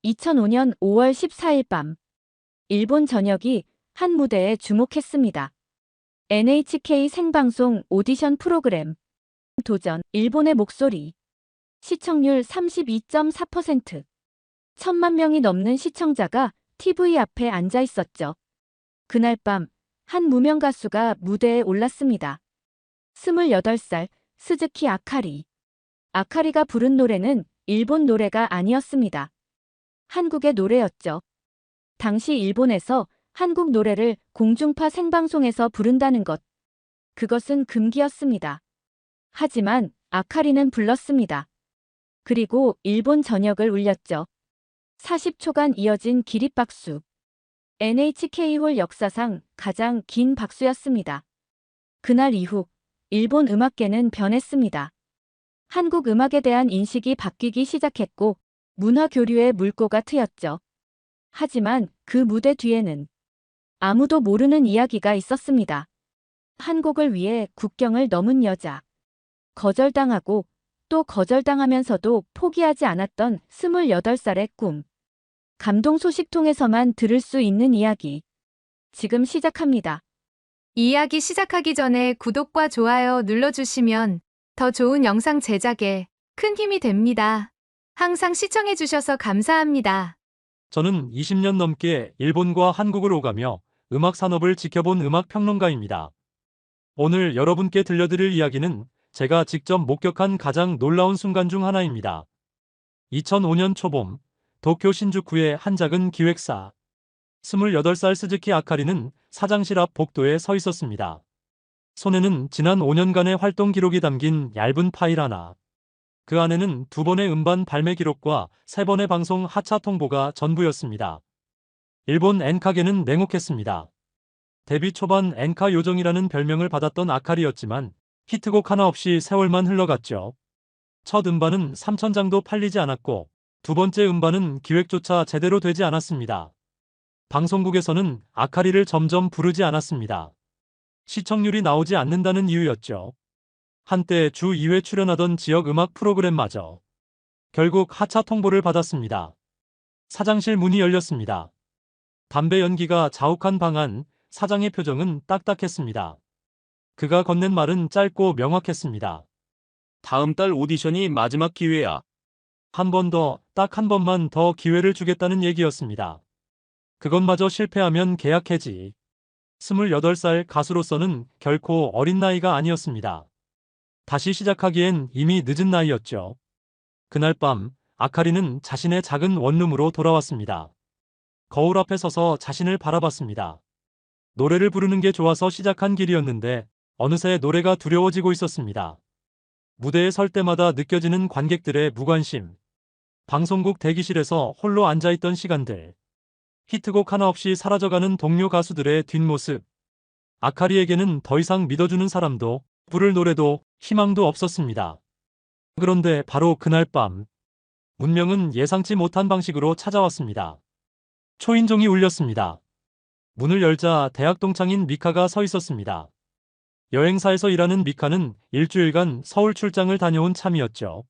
2005년 5월 14일 밤, 일본 전역이 한 무대에 주목했습니다. NHK 생방송 오디션 프로그램 도전 일본의 목소리 시청률 32.4%. 1,000만 명이 넘는 시청자가 TV 앞에 앉아 있었죠. 그날 밤, 한 무명 가수가 무대에 올랐습니다. 28살 스즈키 아카리. 아카리가 부른 노래는 일본 노래가 아니었습니다. 한국의 노래였죠. 당시 일본에서 한국 노래를 공중파 생방송에서 부른다는 것. 그것은 금기였습니다. 하지만 아카리는 불렀습니다. 그리고 일본 전역을 울렸죠. 40초간 이어진 기립박수. NHK홀 역사상 가장 긴 박수였습니다. 그날 이후 일본 음악계는 변했습니다. 한국 음악에 대한 인식이 바뀌기 시작했고 문화 교류의 물꼬가 트였죠. 하지만 그 무대 뒤에는 아무도 모르는 이야기가 있었습니다. 한 곡을 위해 국경을 넘은 여자. 거절당하고 또 거절당하면서도 포기하지 않았던 28살의 꿈. 감동 소식통에서만 들을 수 있는 이야기. 지금 시작합니다. 이야기 시작하기 전에 구독과 좋아요 눌러주시면 더 좋은 영상 제작에 큰 힘이 됩니다. 항상 시청해주셔서 감사합니다. 저는 20년 넘게 일본과 한국을 오가며 음악 산업을 지켜본 음악 평론가입니다. 오늘 여러분께 들려드릴 이야기는 제가 직접 목격한 가장 놀라운 순간 중 하나입니다. 2005년 초봄, 도쿄 신주쿠의 한 작은 기획사. 28살 스즈키 아카리는 사장실 앞 복도에 서 있었습니다. 손에는 지난 5년간의 활동 기록이 담긴 얇은 파일 하나. 그 안에는 2번의 음반 발매 기록과 3번의 방송 하차 통보가 전부였습니다. 일본 엔카계는 냉혹했습니다. 데뷔 초반 엔카 요정이라는 별명을 받았던 아카리였지만 히트곡 하나 없이 세월만 흘러갔죠. 첫 음반은 3,000장도 팔리지 않았고 두 번째 음반은 기획조차 제대로 되지 않았습니다. 방송국에서는 아카리를 점점 부르지 않았습니다. 시청률이 나오지 않는다는 이유였죠. 한때 주 2회 출연하던 지역 음악 프로그램마저 결국 하차 통보를 받았습니다. 사장실 문이 열렸습니다. 담배 연기가 자욱한 방 안, 사장의 표정은 딱딱했습니다. 그가 건넨 말은 짧고 명확했습니다. 다음 달 오디션이 마지막 기회야. 한 번 더, 딱 한 번만 더 기회를 주겠다는 얘기였습니다. 그것마저 실패하면 계약 해지. 28살 가수로서는 결코 어린 나이가 아니었습니다. 다시 시작하기엔 이미 늦은 나이였죠. 그날 밤, 아카리는 자신의 작은 원룸으로 돌아왔습니다. 거울 앞에 서서 자신을 바라봤습니다. 노래를 부르는 게 좋아서 시작한 길이었는데 어느새 노래가 두려워지고 있었습니다. 무대에 설 때마다 느껴지는 관객들의 무관심. 방송국 대기실에서 홀로 앉아있던 시간들. 히트곡 하나 없이 사라져가는 동료 가수들의 뒷모습. 아카리에게는 더 이상 믿어주는 사람도, 부를 노래도, 희망도 없었습니다. 그런데 바로 그날 밤, 운명은 예상치 못한 방식으로 찾아왔습니다. 초인종이 울렸습니다. 문을 열자 대학 동창인 미카가 서 있었습니다. 여행사에서 일하는 미카는 일주일간 서울 출장을 다녀온 참이었죠.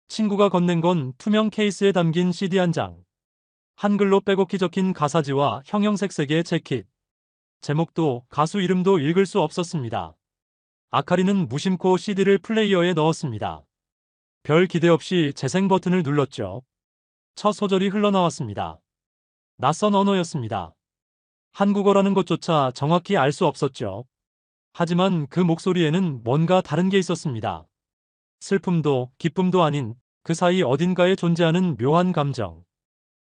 친구가 건넨 건 투명 케이스에 담긴 CD 한 장. 한글로 빼곡히 적힌 가사지와 형형색색의 재킷. 제목도 가수 이름도 읽을 수 없었습니다. 아카리는 무심코 CD를 플레이어에 넣었습니다. 별 기대 없이 재생 버튼을 눌렀죠. 첫 소절이 흘러나왔습니다. 낯선 언어였습니다. 한국어라는 것조차 정확히 알 수 없었죠. 하지만 그 목소리에는 뭔가 다른 게 있었습니다. 슬픔도 기쁨도 아닌 그 사이 어딘가에 존재하는 묘한 감정.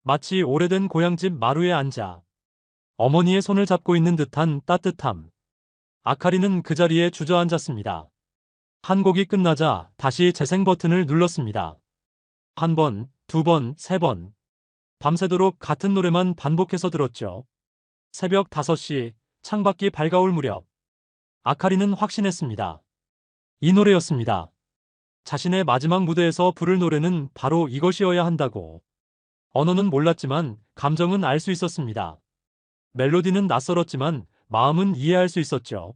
마치 오래된 고향집 마루에 앉아 어머니의 손을 잡고 있는 듯한 따뜻함. 아카리는 그 자리에 주저앉았습니다. 한 곡이 끝나자 다시 재생 버튼을 눌렀습니다. 한 번, 두 번, 세 번. 밤새도록 같은 노래만 반복해서 들었죠. 새벽 5시, 창밖이 밝아올 무렵. 아카리는 확신했습니다. 이 노래였습니다. 자신의 마지막 무대에서 부를 노래는 바로 이것이어야 한다고. 언어는 몰랐지만 감정은 알 수 있었습니다. 멜로디는 낯설었지만 마음은 이해할 수 있었죠.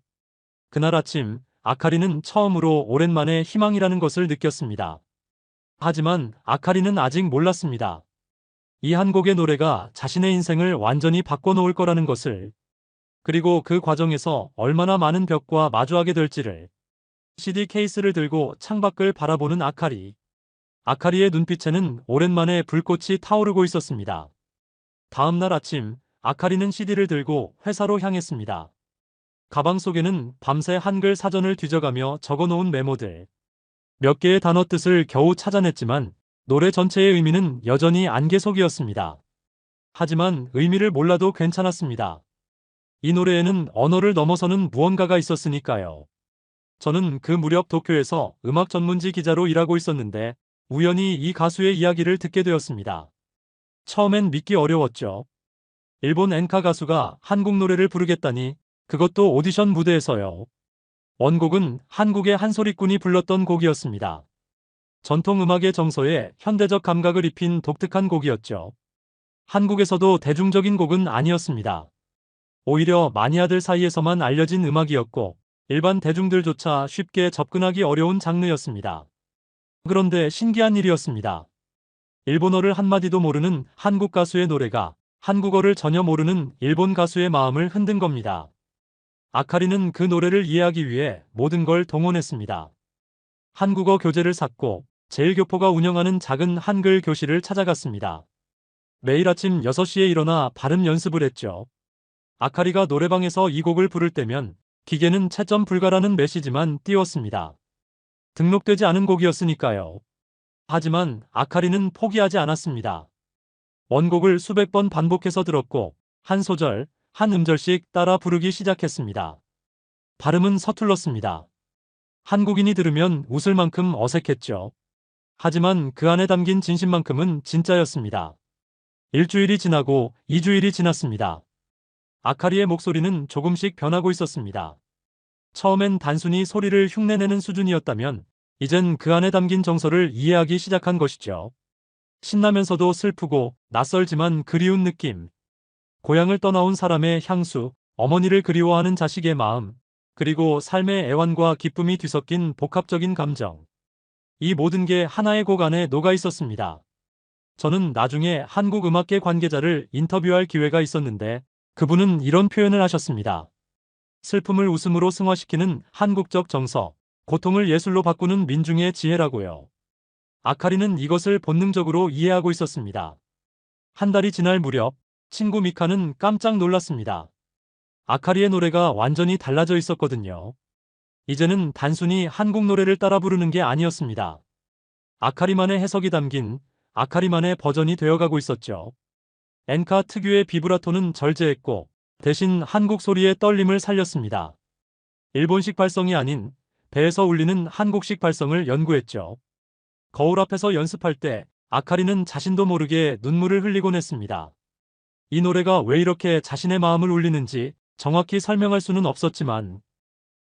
그날 아침 아카리는 처음으로 오랜만에 희망이라는 것을 느꼈습니다. 하지만 아카리는 아직 몰랐습니다. 이 한 곡의 노래가 자신의 인생을 완전히 바꿔놓을 거라는 것을, 그리고 그 과정에서 얼마나 많은 벽과 마주하게 될지를. CD 케이스를 들고 창밖을 바라보는 아카리. 아카리의 눈빛에는 오랜만에 불꽃이 타오르고 있었습니다. 다음 날 아침, 아카리는 CD를 들고 회사로 향했습니다. 가방 속에는 밤새 한글 사전을 뒤져가며 적어놓은 메모들. 몇 개의 단어 뜻을 겨우 찾아냈지만 노래 전체의 의미는 여전히 안개 속이었습니다. 하지만 의미를 몰라도 괜찮았습니다. 이 노래에는 언어를 넘어서는 무언가가 있었으니까요. 저는 그 무렵 도쿄에서 음악 전문지 기자로 일하고 있었는데 우연히 이 가수의 이야기를 듣게 되었습니다. 처음엔 믿기 어려웠죠. 일본 엔카 가수가 한국 노래를 부르겠다니, 그것도 오디션 무대에서요. 원곡은 한국의 한소리꾼이 불렀던 곡이었습니다. 전통 음악의 정서에 현대적 감각을 입힌 독특한 곡이었죠. 한국에서도 대중적인 곡은 아니었습니다. 오히려 마니아들 사이에서만 알려진 음악이었고 일반 대중들조차 쉽게 접근하기 어려운 장르였습니다. 그런데 신기한 일이었습니다. 일본어를 한마디도 모르는 한국 가수의 노래가 한국어를 전혀 모르는 일본 가수의 마음을 흔든 겁니다. 아카리는 그 노래를 이해하기 위해 모든 걸 동원했습니다. 한국어 교재를 샀고 제1교포가 운영하는 작은 한글 교실을 찾아갔습니다. 매일 아침 6시에 일어나 발음 연습을 했죠. 아카리가 노래방에서 이 곡을 부를 때면 기계는 채점 불가라는 메시지만 띄웠습니다. 등록되지 않은 곡이었으니까요. 하지만 아카리는 포기하지 않았습니다. 원곡을 수백 번 반복해서 들었고 한 소절, 한 음절씩 따라 부르기 시작했습니다. 발음은 서툴렀습니다. 한국인이 들으면 웃을 만큼 어색했죠. 하지만 그 안에 담긴 진심만큼은 진짜였습니다. 일주일이 지나고 2주일이 지났습니다. 아카리의 목소리는 조금씩 변하고 있었습니다. 처음엔 단순히 소리를 흉내내는 수준이었다면 이젠 그 안에 담긴 정서를 이해하기 시작한 것이죠. 신나면서도 슬프고 낯설지만 그리운 느낌. 고향을 떠나온 사람의 향수, 어머니를 그리워하는 자식의 마음, 그리고 삶의 애환과 기쁨이 뒤섞인 복합적인 감정. 이 모든 게 하나의 곡 안에 녹아 있었습니다. 저는 나중에 한국 음악계 관계자를 인터뷰할 기회가 있었는데 그분은 이런 표현을 하셨습니다. 슬픔을 웃음으로 승화시키는 한국적 정서, 고통을 예술로 바꾸는 민중의 지혜라고요. 아카리는 이것을 본능적으로 이해하고 있었습니다. 한 달이 지날 무렵 친구 미카는 깜짝 놀랐습니다. 아카리의 노래가 완전히 달라져 있었거든요. 이제는 단순히 한국 노래를 따라 부르는 게 아니었습니다. 아카리만의 해석이 담긴 아카리만의 버전이 되어가고 있었죠. 엔카 특유의 비브라토는 절제했고 대신 한국 소리의 떨림을 살렸습니다. 일본식 발성이 아닌 배에서 울리는 한국식 발성을 연구했죠. 거울 앞에서 연습할 때 아카리는 자신도 모르게 눈물을 흘리곤 했습니다. 이 노래가 왜 이렇게 자신의 마음을 울리는지 정확히 설명할 수는 없었지만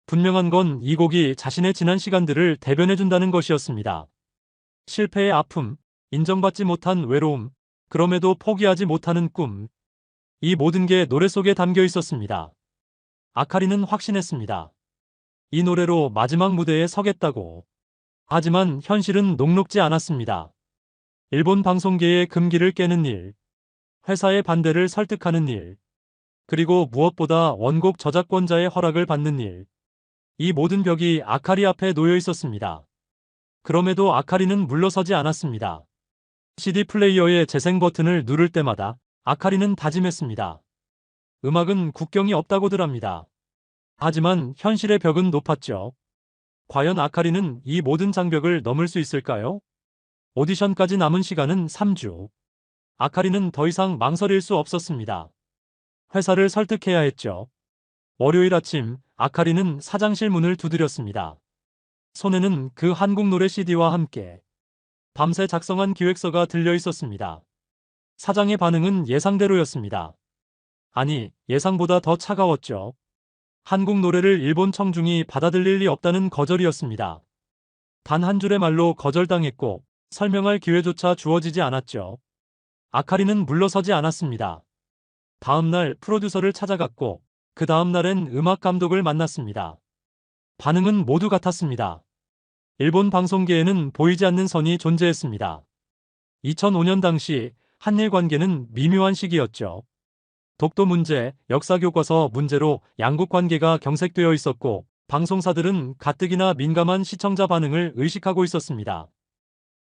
분명한 건 이 곡이 자신의 지난 시간들을 대변해준다는 것이었습니다. 실패의 아픔, 인정받지 못한 외로움, 그럼에도 포기하지 못하는 꿈. 이 모든 게 노래 속에 담겨 있었습니다. 아카리는 확신했습니다. 이 노래로 마지막 무대에 서겠다고. 하지만 현실은 녹록지 않았습니다. 일본 방송계의 금기를 깨는 일, 회사의 반대를 설득하는 일, 그리고 무엇보다 원곡 저작권자의 허락을 받는 일. 이 모든 벽이 아카리 앞에 놓여 있었습니다. 그럼에도 아카리는 물러서지 않았습니다. CD 플레이어의 재생 버튼을 누를 때마다 아카리는 다짐했습니다. 음악은 국경이 없다고들 합니다. 하지만 현실의 벽은 높았죠. 과연 아카리는 이 모든 장벽을 넘을 수 있을까요? 오디션까지 남은 시간은 3주. 아카리는 더 이상 망설일 수 없었습니다. 회사를 설득해야 했죠. 월요일 아침 아카리는 사장실 문을 두드렸습니다. 손에는 그 한국 노래 CD와 함께 밤새 작성한 기획서가 들려 있었습니다. 사장의 반응은 예상대로였습니다. 아니, 예상보다 더 차가웠죠. 한국 노래를 일본 청중이 받아들일 리 없다는 거절이었습니다. 단 한 줄의 말로 거절당했고 설명할 기회조차 주어지지 않았죠. 아카리는 물러서지 않았습니다. 다음 날 프로듀서를 찾아갔고 그 다음 날엔 음악 감독을 만났습니다. 반응은 모두 같았습니다. 일본 방송계에는 보이지 않는 선이 존재했습니다. 2005년 당시 한일 관계는 미묘한 시기였죠. 독도 문제, 역사교과서 문제로 양국 관계가 경색되어 있었고 방송사들은 가뜩이나 민감한 시청자 반응을 의식하고 있었습니다.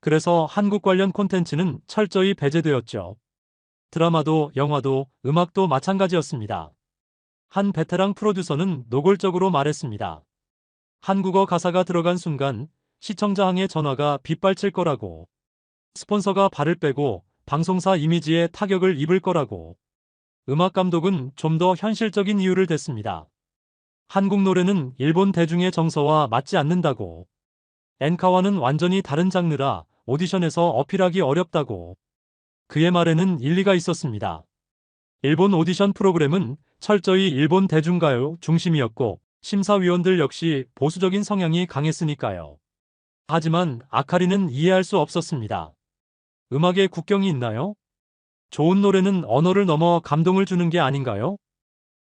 그래서 한국 관련 콘텐츠는 철저히 배제되었죠. 드라마도 영화도 음악도 마찬가지였습니다. 한 베테랑 프로듀서는 노골적으로 말했습니다. 한국어 가사가 들어간 순간 시청자 항의 전화가 빗발칠 거라고. 스폰서가 발을 빼고 방송사 이미지에 타격을 입을 거라고. 음악 감독은 좀 더 현실적인 이유를 댔습니다. 한국 노래는 일본 대중의 정서와 맞지 않는다고. 엔카와는 완전히 다른 장르라 오디션에서 어필하기 어렵다고. 그의 말에는 일리가 있었습니다. 일본 오디션 프로그램은 철저히 일본 대중가요 중심이었고 심사위원들 역시 보수적인 성향이 강했으니까요. 하지만 아카리는 이해할 수 없었습니다. 음악에 국경이 있나요? 좋은 노래는 언어를 넘어 감동을 주는 게 아닌가요?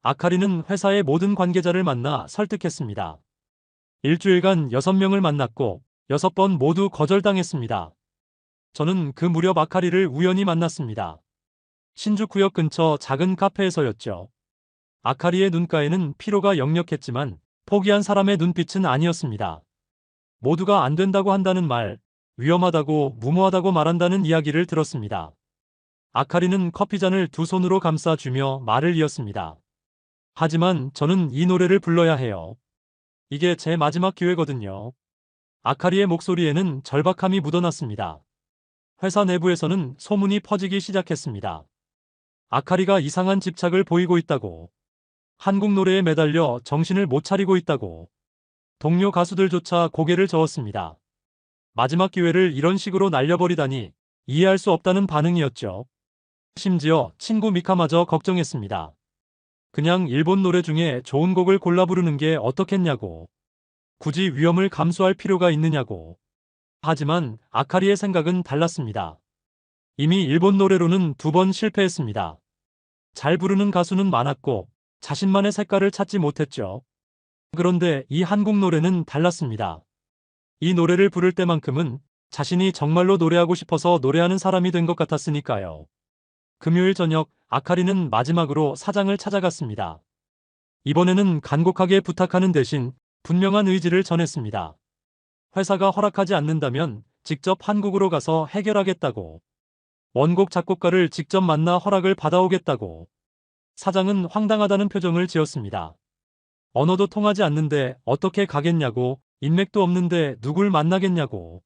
아카리는 회사의 모든 관계자를 만나 설득했습니다. 일주일간 6명을 만났고 6번 모두 거절당했습니다. 저는 그 무렵 아카리를 우연히 만났습니다. 신주쿠역 근처 작은 카페에서였죠. 아카리의 눈가에는 피로가 역력했지만 포기한 사람의 눈빛은 아니었습니다. 모두가 안 된다고 한다는 말, 위험하다고 무모하다고 말한다는 이야기를 들었습니다. 아카리는 커피잔을 두 손으로 감싸주며 말을 이었습니다. 하지만 저는 이 노래를 불러야 해요. 이게 제 마지막 기회거든요. 아카리의 목소리에는 절박함이 묻어났습니다. 회사 내부에서는 소문이 퍼지기 시작했습니다. 아카리가 이상한 집착을 보이고 있다고. 한국 노래에 매달려 정신을 못 차리고 있다고. 동료 가수들조차 고개를 저었습니다. 마지막 기회를 이런 식으로 날려버리다니 이해할 수 없다는 반응이었죠. 심지어 친구 미카마저 걱정했습니다. 그냥 일본 노래 중에 좋은 곡을 골라 부르는 게 어떻겠냐고. 굳이 위험을 감수할 필요가 있느냐고. 하지만 아카리의 생각은 달랐습니다. 이미 일본 노래로는 2번 실패했습니다. 잘 부르는 가수는 많았고 자신만의 색깔을 찾지 못했죠. 그런데 이 한국 노래는 달랐습니다. 이 노래를 부를 때만큼은 자신이 정말로 노래하고 싶어서 노래하는 사람이 된 것 같았으니까요. 금요일 저녁 아카리는 마지막으로 사장을 찾아갔습니다. 이번에는 간곡하게 부탁하는 대신 분명한 의지를 전했습니다. 회사가 허락하지 않는다면 직접 한국으로 가서 해결하겠다고. 원곡 작곡가를 직접 만나 허락을 받아오겠다고. 사장은 황당하다는 표정을 지었습니다. 언어도 통하지 않는데 어떻게 가겠냐고, 인맥도 없는데 누굴 만나겠냐고.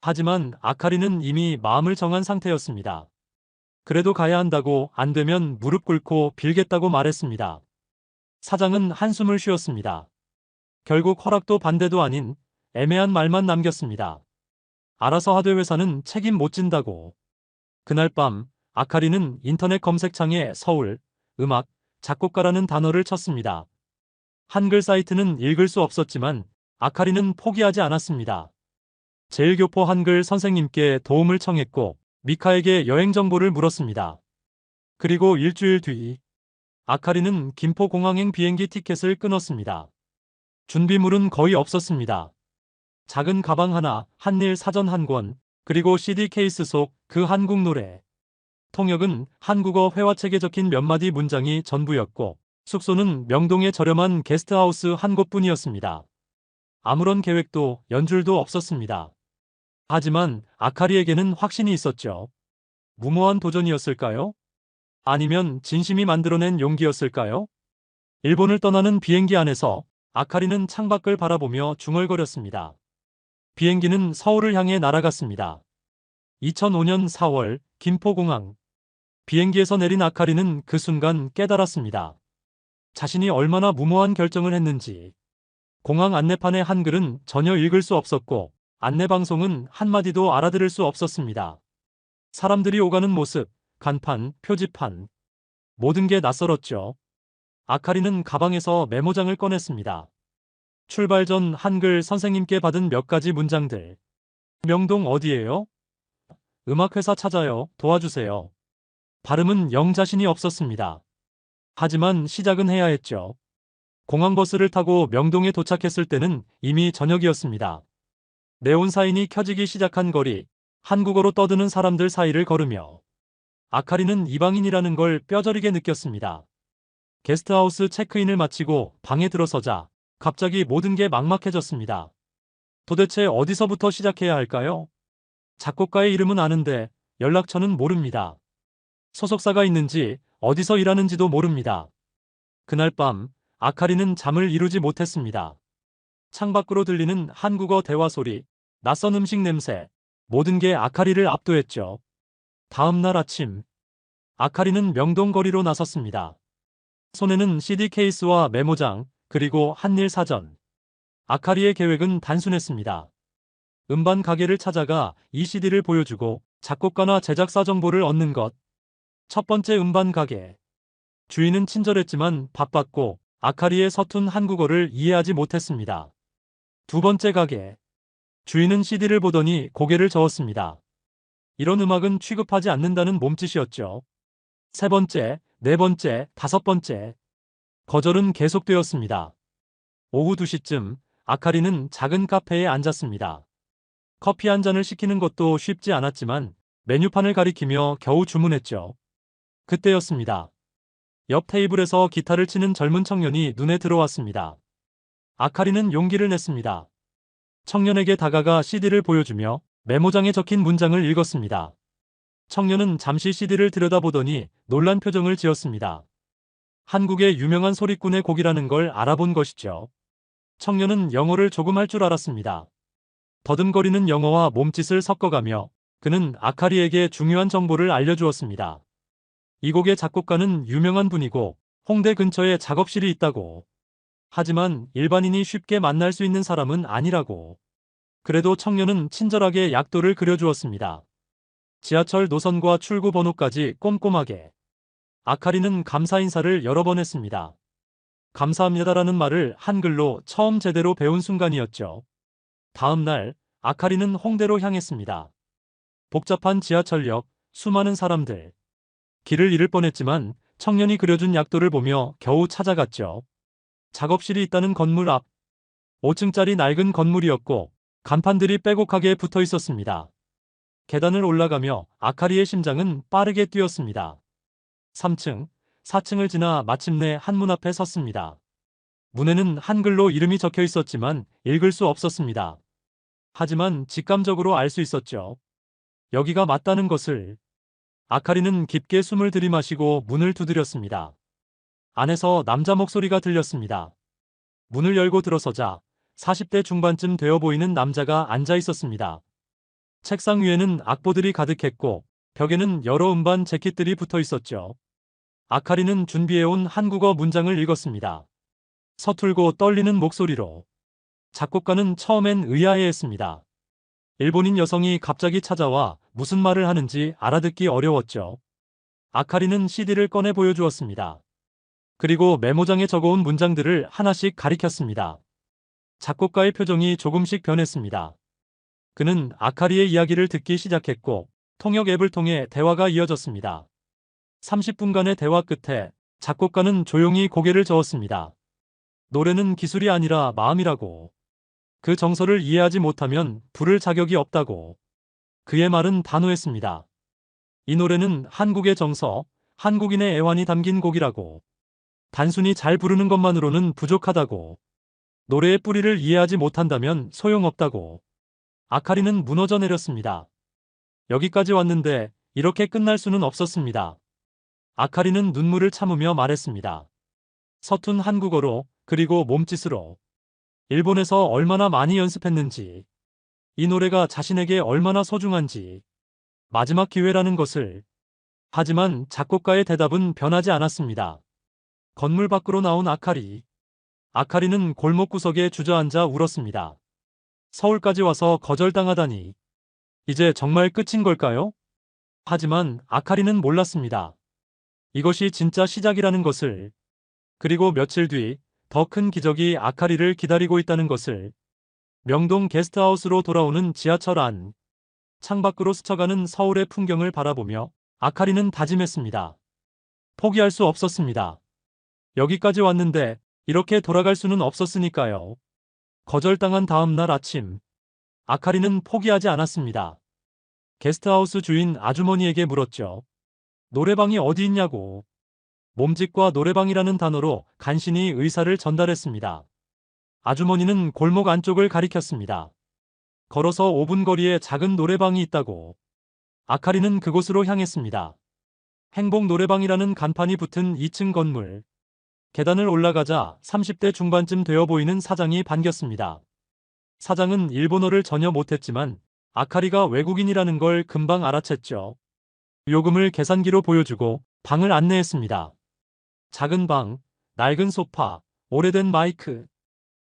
하지만 아카리는 이미 마음을 정한 상태였습니다. 그래도 가야 한다고 안 되면 무릎 꿇고 빌겠다고 말했습니다. 사장은 한숨을 쉬었습니다. 결국 허락도 반대도 아닌 애매한 말만 남겼습니다. 알아서 하되 회사는 책임 못 진다고. 그날 밤 아카리는 인터넷 검색창에 서울, 음악, 작곡가라는 단어를 쳤습니다. 한글 사이트는 읽을 수 없었지만 아카리는 포기하지 않았습니다. 제일교포 한글 선생님께 도움을 청했고 미카에게 여행 정보를 물었습니다. 그리고 일주일 뒤 아카리는 김포공항행 비행기 티켓을 끊었습니다. 준비물은 거의 없었습니다. 작은 가방 하나, 한일 사전 한 권, 그리고 CD 케이스 속 그 한국 노래. 통역은 한국어 회화책에 적힌 몇 마디 문장이 전부였고 숙소는 명동의 저렴한 게스트하우스 한 곳뿐이었습니다. 아무런 계획도 연줄도 없었습니다. 하지만 아카리에게는 확신이 있었죠. 무모한 도전이었을까요? 아니면 진심이 만들어낸 용기였을까요? 일본을 떠나는 비행기 안에서 아카리는 창밖을 바라보며 중얼거렸습니다. 비행기는 서울을 향해 날아갔습니다. 2005년 4월 김포공항. 비행기에서 내린 아카리는 그 순간 깨달았습니다. 자신이 얼마나 무모한 결정을 했는지. 공항 안내판의 한글은 전혀 읽을 수 없었고 안내방송은 한마디도 알아들을 수 없었습니다. 사람들이 오가는 모습, 간판, 표지판. 모든 게 낯설었죠. 아카리는 가방에서 메모장을 꺼냈습니다. 출발 전 한글 선생님께 받은 몇 가지 문장들. 명동 어디예요? 음악회사 찾아요. 도와주세요. 발음은 영 자신이 없었습니다. 하지만 시작은 해야 했죠. 공항버스를 타고 명동에 도착했을 때는 이미 저녁이었습니다. 네온 사인이 켜지기 시작한 거리, 한국어로 떠드는 사람들 사이를 걸으며 아카리는 이방인이라는 걸 뼈저리게 느꼈습니다. 게스트하우스 체크인을 마치고 방에 들어서자 갑자기 모든 게 막막해졌습니다. 도대체 어디서부터 시작해야 할까요? 작곡가의 이름은 아는데 연락처는 모릅니다. 소속사가 있는지 어디서 일하는지도 모릅니다. 그날 밤 아카리는 잠을 이루지 못했습니다. 창밖으로 들리는 한국어 대화 소리, 낯선 음식 냄새, 모든 게 아카리를 압도했죠. 다음 날 아침, 아카리는 명동거리로 나섰습니다. 손에는 CD 케이스와 메모장, 그리고 한일 사전. 아카리의 계획은 단순했습니다. 음반 가게를 찾아가 이 CD를 보여주고 작곡가나 제작사 정보를 얻는 것. 첫 번째 음반 가게. 주인은 친절했지만 바빴고 아카리의 서툰 한국어를 이해하지 못했습니다. 두 번째 가게. 주인은 CD를 보더니 고개를 저었습니다. 이런 음악은 취급하지 않는다는 몸짓이었죠. 세 번째, 네 번째, 다섯 번째. 거절은 계속되었습니다. 오후 2시쯤 아카리는 작은 카페에 앉았습니다. 커피 한 잔을 시키는 것도 쉽지 않았지만 메뉴판을 가리키며 겨우 주문했죠. 그때였습니다. 옆 테이블에서 기타를 치는 젊은 청년이 눈에 들어왔습니다. 아카리는 용기를 냈습니다. 청년에게 다가가 CD를 보여주며 메모장에 적힌 문장을 읽었습니다. 청년은 잠시 CD를 들여다보더니 놀란 표정을 지었습니다. 한국의 유명한 소리꾼의 곡이라는 걸 알아본 것이죠. 청년은 영어를 조금 할 줄 알았습니다. 더듬거리는 영어와 몸짓을 섞어가며 그는 아카리에게 중요한 정보를 알려주었습니다. 이 곡의 작곡가는 유명한 분이고 홍대 근처에 작업실이 있다고. 하지만 일반인이 쉽게 만날 수 있는 사람은 아니라고. 그래도 청년은 친절하게 약도를 그려주었습니다. 지하철 노선과 출구 번호까지 꼼꼼하게. 아카리는 감사 인사를 여러 번 했습니다. 감사합니다라는 말을 한글로 처음 제대로 배운 순간이었죠. 다음 날 아카리는 홍대로 향했습니다. 복잡한 지하철역, 수많은 사람들. 길을 잃을 뻔했지만 청년이 그려준 약도를 보며 겨우 찾아갔죠. 작업실이 있다는 건물 앞. 5층짜리 낡은 건물이었고 간판들이 빼곡하게 붙어 있었습니다. 계단을 올라가며 아카리의 심장은 빠르게 뛰었습니다. 3층, 4층을 지나 마침내 한문 앞에 섰습니다. 문에는 한글로 이름이 적혀 있었지만 읽을 수 없었습니다. 하지만 직감적으로 알 수 있었죠. 여기가 맞다는 것을. 아카리는 깊게 숨을 들이마시고 문을 두드렸습니다. 안에서 남자 목소리가 들렸습니다. 문을 열고 들어서자 40대 중반쯤 되어 보이는 남자가 앉아 있었습니다. 책상 위에는 악보들이 가득했고 벽에는 여러 음반 재킷들이 붙어 있었죠. 아카리는 준비해온 한국어 문장을 읽었습니다. 서툴고 떨리는 목소리로. 작곡가는 처음엔 의아해했습니다. 일본인 여성이 갑자기 찾아와 무슨 말을 하는지 알아듣기 어려웠죠. 아카리는 CD를 꺼내 보여주었습니다. 그리고 메모장에 적어온 문장들을 하나씩 가리켰습니다. 작곡가의 표정이 조금씩 변했습니다. 그는 아카리의 이야기를 듣기 시작했고 통역 앱을 통해 대화가 이어졌습니다. 30분간의 대화 끝에 작곡가는 조용히 고개를 저었습니다. 노래는 기술이 아니라 마음이라고. 그 정서를 이해하지 못하면 부를 자격이 없다고. 그의 말은 단호했습니다. 이 노래는 한국의 정서, 한국인의 애환이 담긴 곡이라고. 단순히 잘 부르는 것만으로는 부족하다고. 노래의 뿌리를 이해하지 못한다면 소용없다고. 아카리는 무너져 내렸습니다. 여기까지 왔는데 이렇게 끝날 수는 없었습니다. 아카리는 눈물을 참으며 말했습니다. 서툰 한국어로, 그리고 몸짓으로. 일본에서 얼마나 많이 연습했는지, 이 노래가 자신에게 얼마나 소중한지, 마지막 기회라는 것을. 하지만 작곡가의 대답은 변하지 않았습니다. 건물 밖으로 나온 아카리. 아카리는 골목 구석에 주저앉아 울었습니다. 서울까지 와서 거절당하다니. 이제 정말 끝인 걸까요? 하지만 아카리는 몰랐습니다. 이것이 진짜 시작이라는 것을. 그리고 며칠 뒤 더 큰 기적이 아카리를 기다리고 있다는 것을. 명동 게스트하우스로 돌아오는 지하철 안. 창밖으로 스쳐가는 서울의 풍경을 바라보며 아카리는 다짐했습니다. 포기할 수 없었습니다. 여기까지 왔는데 이렇게 돌아갈 수는 없었으니까요. 거절당한 다음 날 아침. 아카리는 포기하지 않았습니다. 게스트하우스 주인 아주머니에게 물었죠. 노래방이 어디 있냐고. 몸짓과 노래방이라는 단어로 간신히 의사를 전달했습니다. 아주머니는 골목 안쪽을 가리켰습니다. 걸어서 5분 거리에 작은 노래방이 있다고. 아카리는 그곳으로 향했습니다. 행복 노래방이라는 간판이 붙은 2층 건물. 계단을 올라가자 30대 중반쯤 되어 보이는 사장이 반겼습니다. 사장은 일본어를 전혀 못했지만 아카리가 외국인이라는 걸 금방 알아챘죠. 요금을 계산기로 보여주고 방을 안내했습니다. 작은 방, 낡은 소파, 오래된 마이크.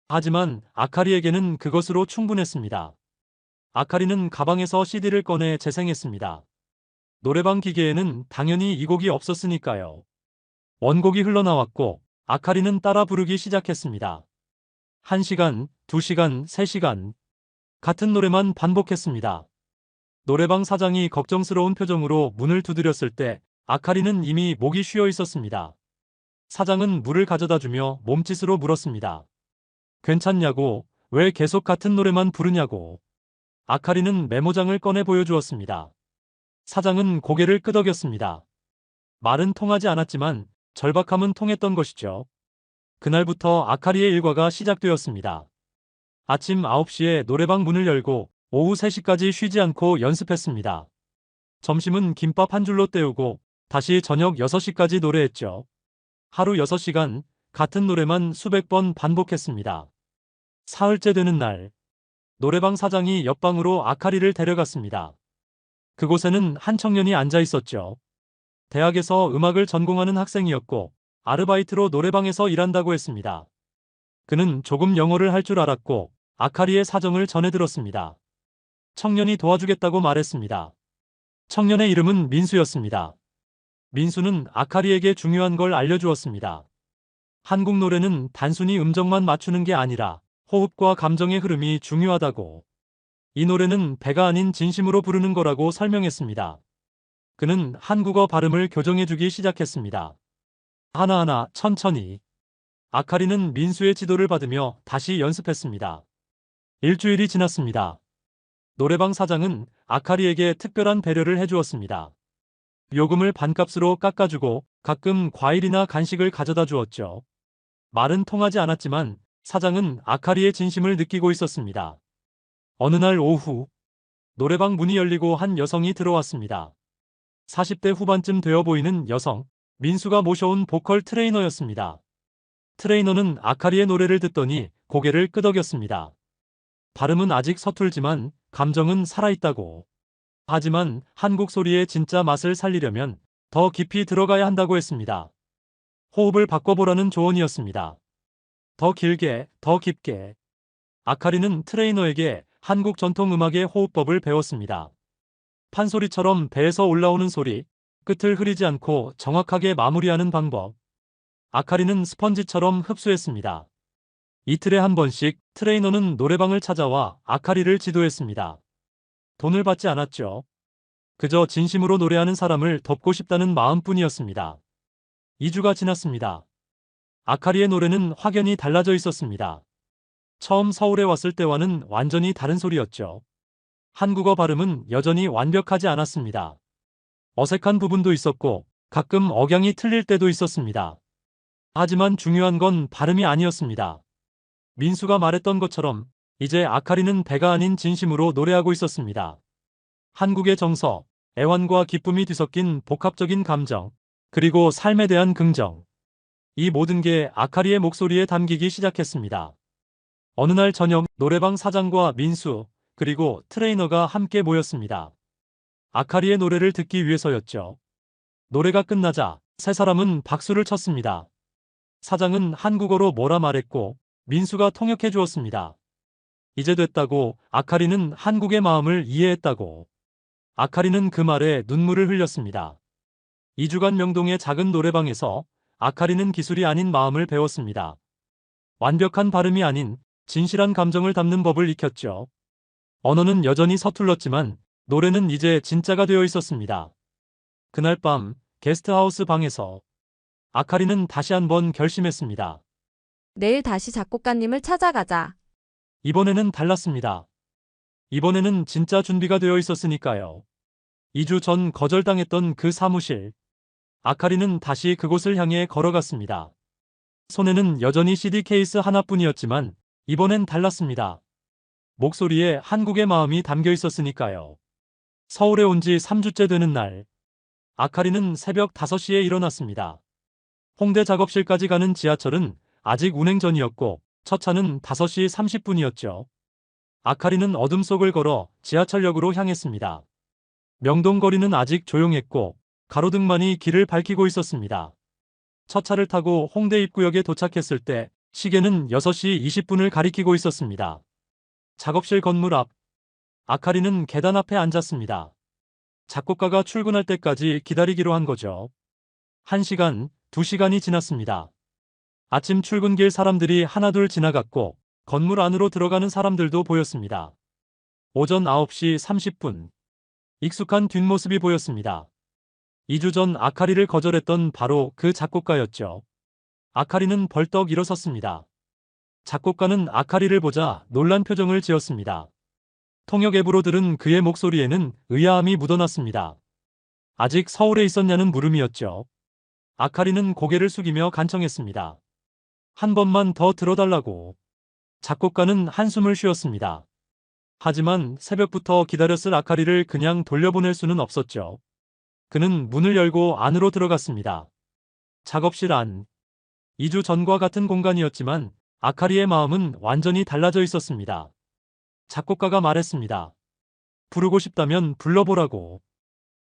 하지만 아카리에게는 그것으로 충분했습니다. 아카리는 가방에서 CD를 꺼내 재생했습니다. 노래방 기계에는 당연히 이 곡이 없었으니까요. 원곡이 흘러나왔고 아카리는 따라 부르기 시작했습니다. 1시간, 2시간, 3시간. 같은 노래만 반복했습니다. 노래방 사장이 걱정스러운 표정으로 문을 두드렸을 때 아카리는 이미 목이 쉬어 있었습니다. 사장은 물을 가져다 주며 몸짓으로 물었습니다. 괜찮냐고, 왜 계속 같은 노래만 부르냐고. 아카리는 메모장을 꺼내 보여주었습니다. 사장은 고개를 끄덕였습니다. 말은 통하지 않았지만 절박함은 통했던 것이죠. 그날부터 아카리의 일과가 시작되었습니다. 아침 9시에 노래방 문을 열고 오후 3시까지 쉬지 않고 연습했습니다. 점심은 김밥 한 줄로 때우고 다시 저녁 6시까지 노래했죠. 하루 6시간 같은 노래만 수백 번 반복했습니다. 사흘째 되는 날, 노래방 사장이 옆방으로 아카리를 데려갔습니다. 그곳에는 한 청년이 앉아 있었죠. 대학에서 음악을 전공하는 학생이었고 아르바이트로 노래방에서 일한다고 했습니다. 그는 조금 영어를 할 줄 알았고 아카리의 사정을 전해 들었습니다. 청년이 도와주겠다고 말했습니다. 청년의 이름은 민수였습니다. 민수는 아카리에게 중요한 걸 알려주었습니다. 한국 노래는 단순히 음정만 맞추는 게 아니라 호흡과 감정의 흐름이 중요하다고. 이 노래는 배가 아닌 진심으로 부르는 거라고 설명했습니다. 그는 한국어 발음을 교정해주기 시작했습니다. 하나하나 천천히. 아카리는 민수의 지도를 받으며 다시 연습했습니다. 일주일이 지났습니다. 노래방 사장은 아카리에게 특별한 배려를 해주었습니다. 요금을 반값으로 깎아주고 가끔 과일이나 간식을 가져다 주었죠. 말은 통하지 않았지만 사장은 아카리의 진심을 느끼고 있었습니다. 어느 날 오후, 노래방 문이 열리고 한 여성이 들어왔습니다. 40대 후반쯤 되어 보이는 여성, 민수가 모셔온 보컬 트레이너였습니다. 트레이너는 아카리의 노래를 듣더니 고개를 끄덕였습니다. 발음은 아직 서툴지만 감정은 살아있다고. 하지만 한국 소리의 진짜 맛을 살리려면 더 깊이 들어가야 한다고 했습니다. 호흡을 바꿔보라는 조언이었습니다. 더 길게, 더 깊게. 아카리는 트레이너에게 한국 전통 음악의 호흡법을 배웠습니다. 판소리처럼 배에서 올라오는 소리, 끝을 흐리지 않고 정확하게 마무리하는 방법. 아카리는 스펀지처럼 흡수했습니다. 이틀에 한 번씩 트레이너는 노래방을 찾아와 아카리를 지도했습니다. 돈을 받지 않았죠. 그저 진심으로 노래하는 사람을 돕고 싶다는 마음뿐이었습니다. 2주가 지났습니다. 아카리의 노래는 확연히 달라져 있었습니다. 처음 서울에 왔을 때와는 완전히 다른 소리였죠. 한국어 발음은 여전히 완벽하지 않았습니다. 어색한 부분도 있었고 가끔 억양이 틀릴 때도 있었습니다. 하지만 중요한 건 발음이 아니었습니다. 민수가 말했던 것처럼 이제 아카리는 배가 아닌 진심으로 노래하고 있었습니다. 한국의 정서, 애환과 기쁨이 뒤섞인 복합적인 감정, 그리고 삶에 대한 긍정. 이 모든 게 아카리의 목소리에 담기기 시작했습니다. 어느 날 저녁 노래방 사장과 민수, 그리고 트레이너가 함께 모였습니다. 아카리의 노래를 듣기 위해서였죠. 노래가 끝나자 세 사람은 박수를 쳤습니다. 사장은 한국어로 뭐라 말했고 민수가 통역해 주었습니다. 이제 됐다고, 아카리는 한국의 마음을 이해했다고. 아카리는 그 말에 눈물을 흘렸습니다. 2주간 명동의 작은 노래방에서 아카리는 기술이 아닌 마음을 배웠습니다. 완벽한 발음이 아닌 진실한 감정을 담는 법을 익혔죠. 언어는 여전히 서툴렀지만 노래는 이제 진짜가 되어 있었습니다. 그날 밤 게스트하우스 방에서 아카리는 다시 한번 결심했습니다. 내일 다시 작곡가님을 찾아가자. 이번에는 달랐습니다. 이번에는 진짜 준비가 되어 있었으니까요. 2주 전 거절당했던 그 사무실, 아카리는 다시 그곳을 향해 걸어갔습니다. 손에는 여전히 CD 케이스 하나뿐이었지만 이번엔 달랐습니다. 목소리에 한국의 마음이 담겨 있었으니까요. 서울에 온 지 3주째 되는 날, 아카리는 새벽 5시에 일어났습니다. 홍대 작업실까지 가는 지하철은 아직 운행 전이었고 첫 차는 5시 30분이었죠. 아카리는 어둠 속을 걸어 지하철역으로 향했습니다. 명동거리는 아직 조용했고 가로등만이 길을 밝히고 있었습니다. 첫 차를 타고 홍대 입구역에 도착했을 때 시계는 6시 20분을 가리키고 있었습니다. 작업실 건물 앞, 아카리는 계단 앞에 앉았습니다. 작곡가가 출근할 때까지 기다리기로 한 거죠. 1시간, 2시간이 지났습니다. 아침 출근길 사람들이 하나둘 지나갔고 건물 안으로 들어가는 사람들도 보였습니다. 오전 9시 30분. 익숙한 뒷모습이 보였습니다. 2주 전 아카리를 거절했던 바로 그 작곡가였죠. 아카리는 벌떡 일어섰습니다. 작곡가는 아카리를 보자 놀란 표정을 지었습니다. 통역 앱으로 들은 그의 목소리에는 의아함이 묻어났습니다. 아직 서울에 있었냐는 물음이었죠. 아카리는 고개를 숙이며 간청했습니다. 한 번만 더 들어달라고. 작곡가는 한숨을 쉬었습니다. 하지만 새벽부터 기다렸을 아카리를 그냥 돌려보낼 수는 없었죠. 그는 문을 열고 안으로 들어갔습니다. 작업실 안. 2주 전과 같은 공간이었지만 아카리의 마음은 완전히 달라져 있었습니다. 작곡가가 말했습니다. 부르고 싶다면 불러보라고.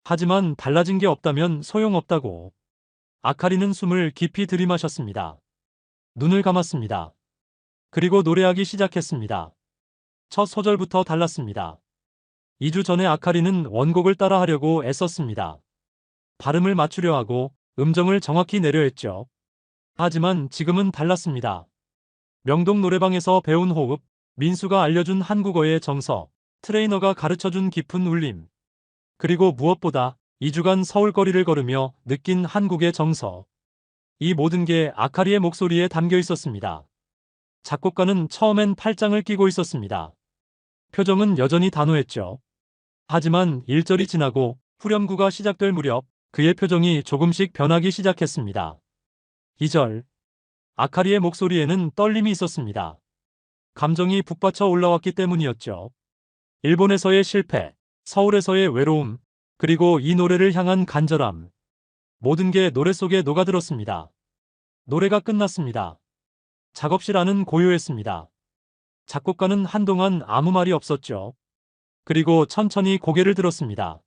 하지만 달라진 게 없다면 소용없다고. 아카리는 숨을 깊이 들이마셨습니다. 눈을 감았습니다. 그리고 노래하기 시작했습니다. 첫 소절부터 달랐습니다. 2주 전에 아카리는 원곡을 따라하려고 애썼습니다. 발음을 맞추려 하고 음정을 정확히 내려 했죠. 하지만 지금은 달랐습니다. 명동 노래방에서 배운 호흡, 민수가 알려준 한국어의 정서, 트레이너가 가르쳐준 깊은 울림. 그리고 무엇보다 2주간 서울거리를 걸으며 느낀 한국의 정서. 이 모든 게 아카리의 목소리에 담겨 있었습니다. 작곡가는 처음엔 팔짱을 끼고 있었습니다. 표정은 여전히 단호했죠. 하지만 1절이 지나고 후렴구가 시작될 무렵 그의 표정이 조금씩 변하기 시작했습니다. 2절. 아카리의 목소리에는 떨림이 있었습니다. 감정이 북받쳐 올라왔기 때문이었죠. 일본에서의 실패, 서울에서의 외로움, 그리고 이 노래를 향한 간절함. 모든 게 노래 속에 녹아들었습니다. 노래가 끝났습니다. 작업실 안은 고요했습니다. 작곡가는 한동안 아무 말이 없었죠. 그리고 천천히 고개를 들었습니다.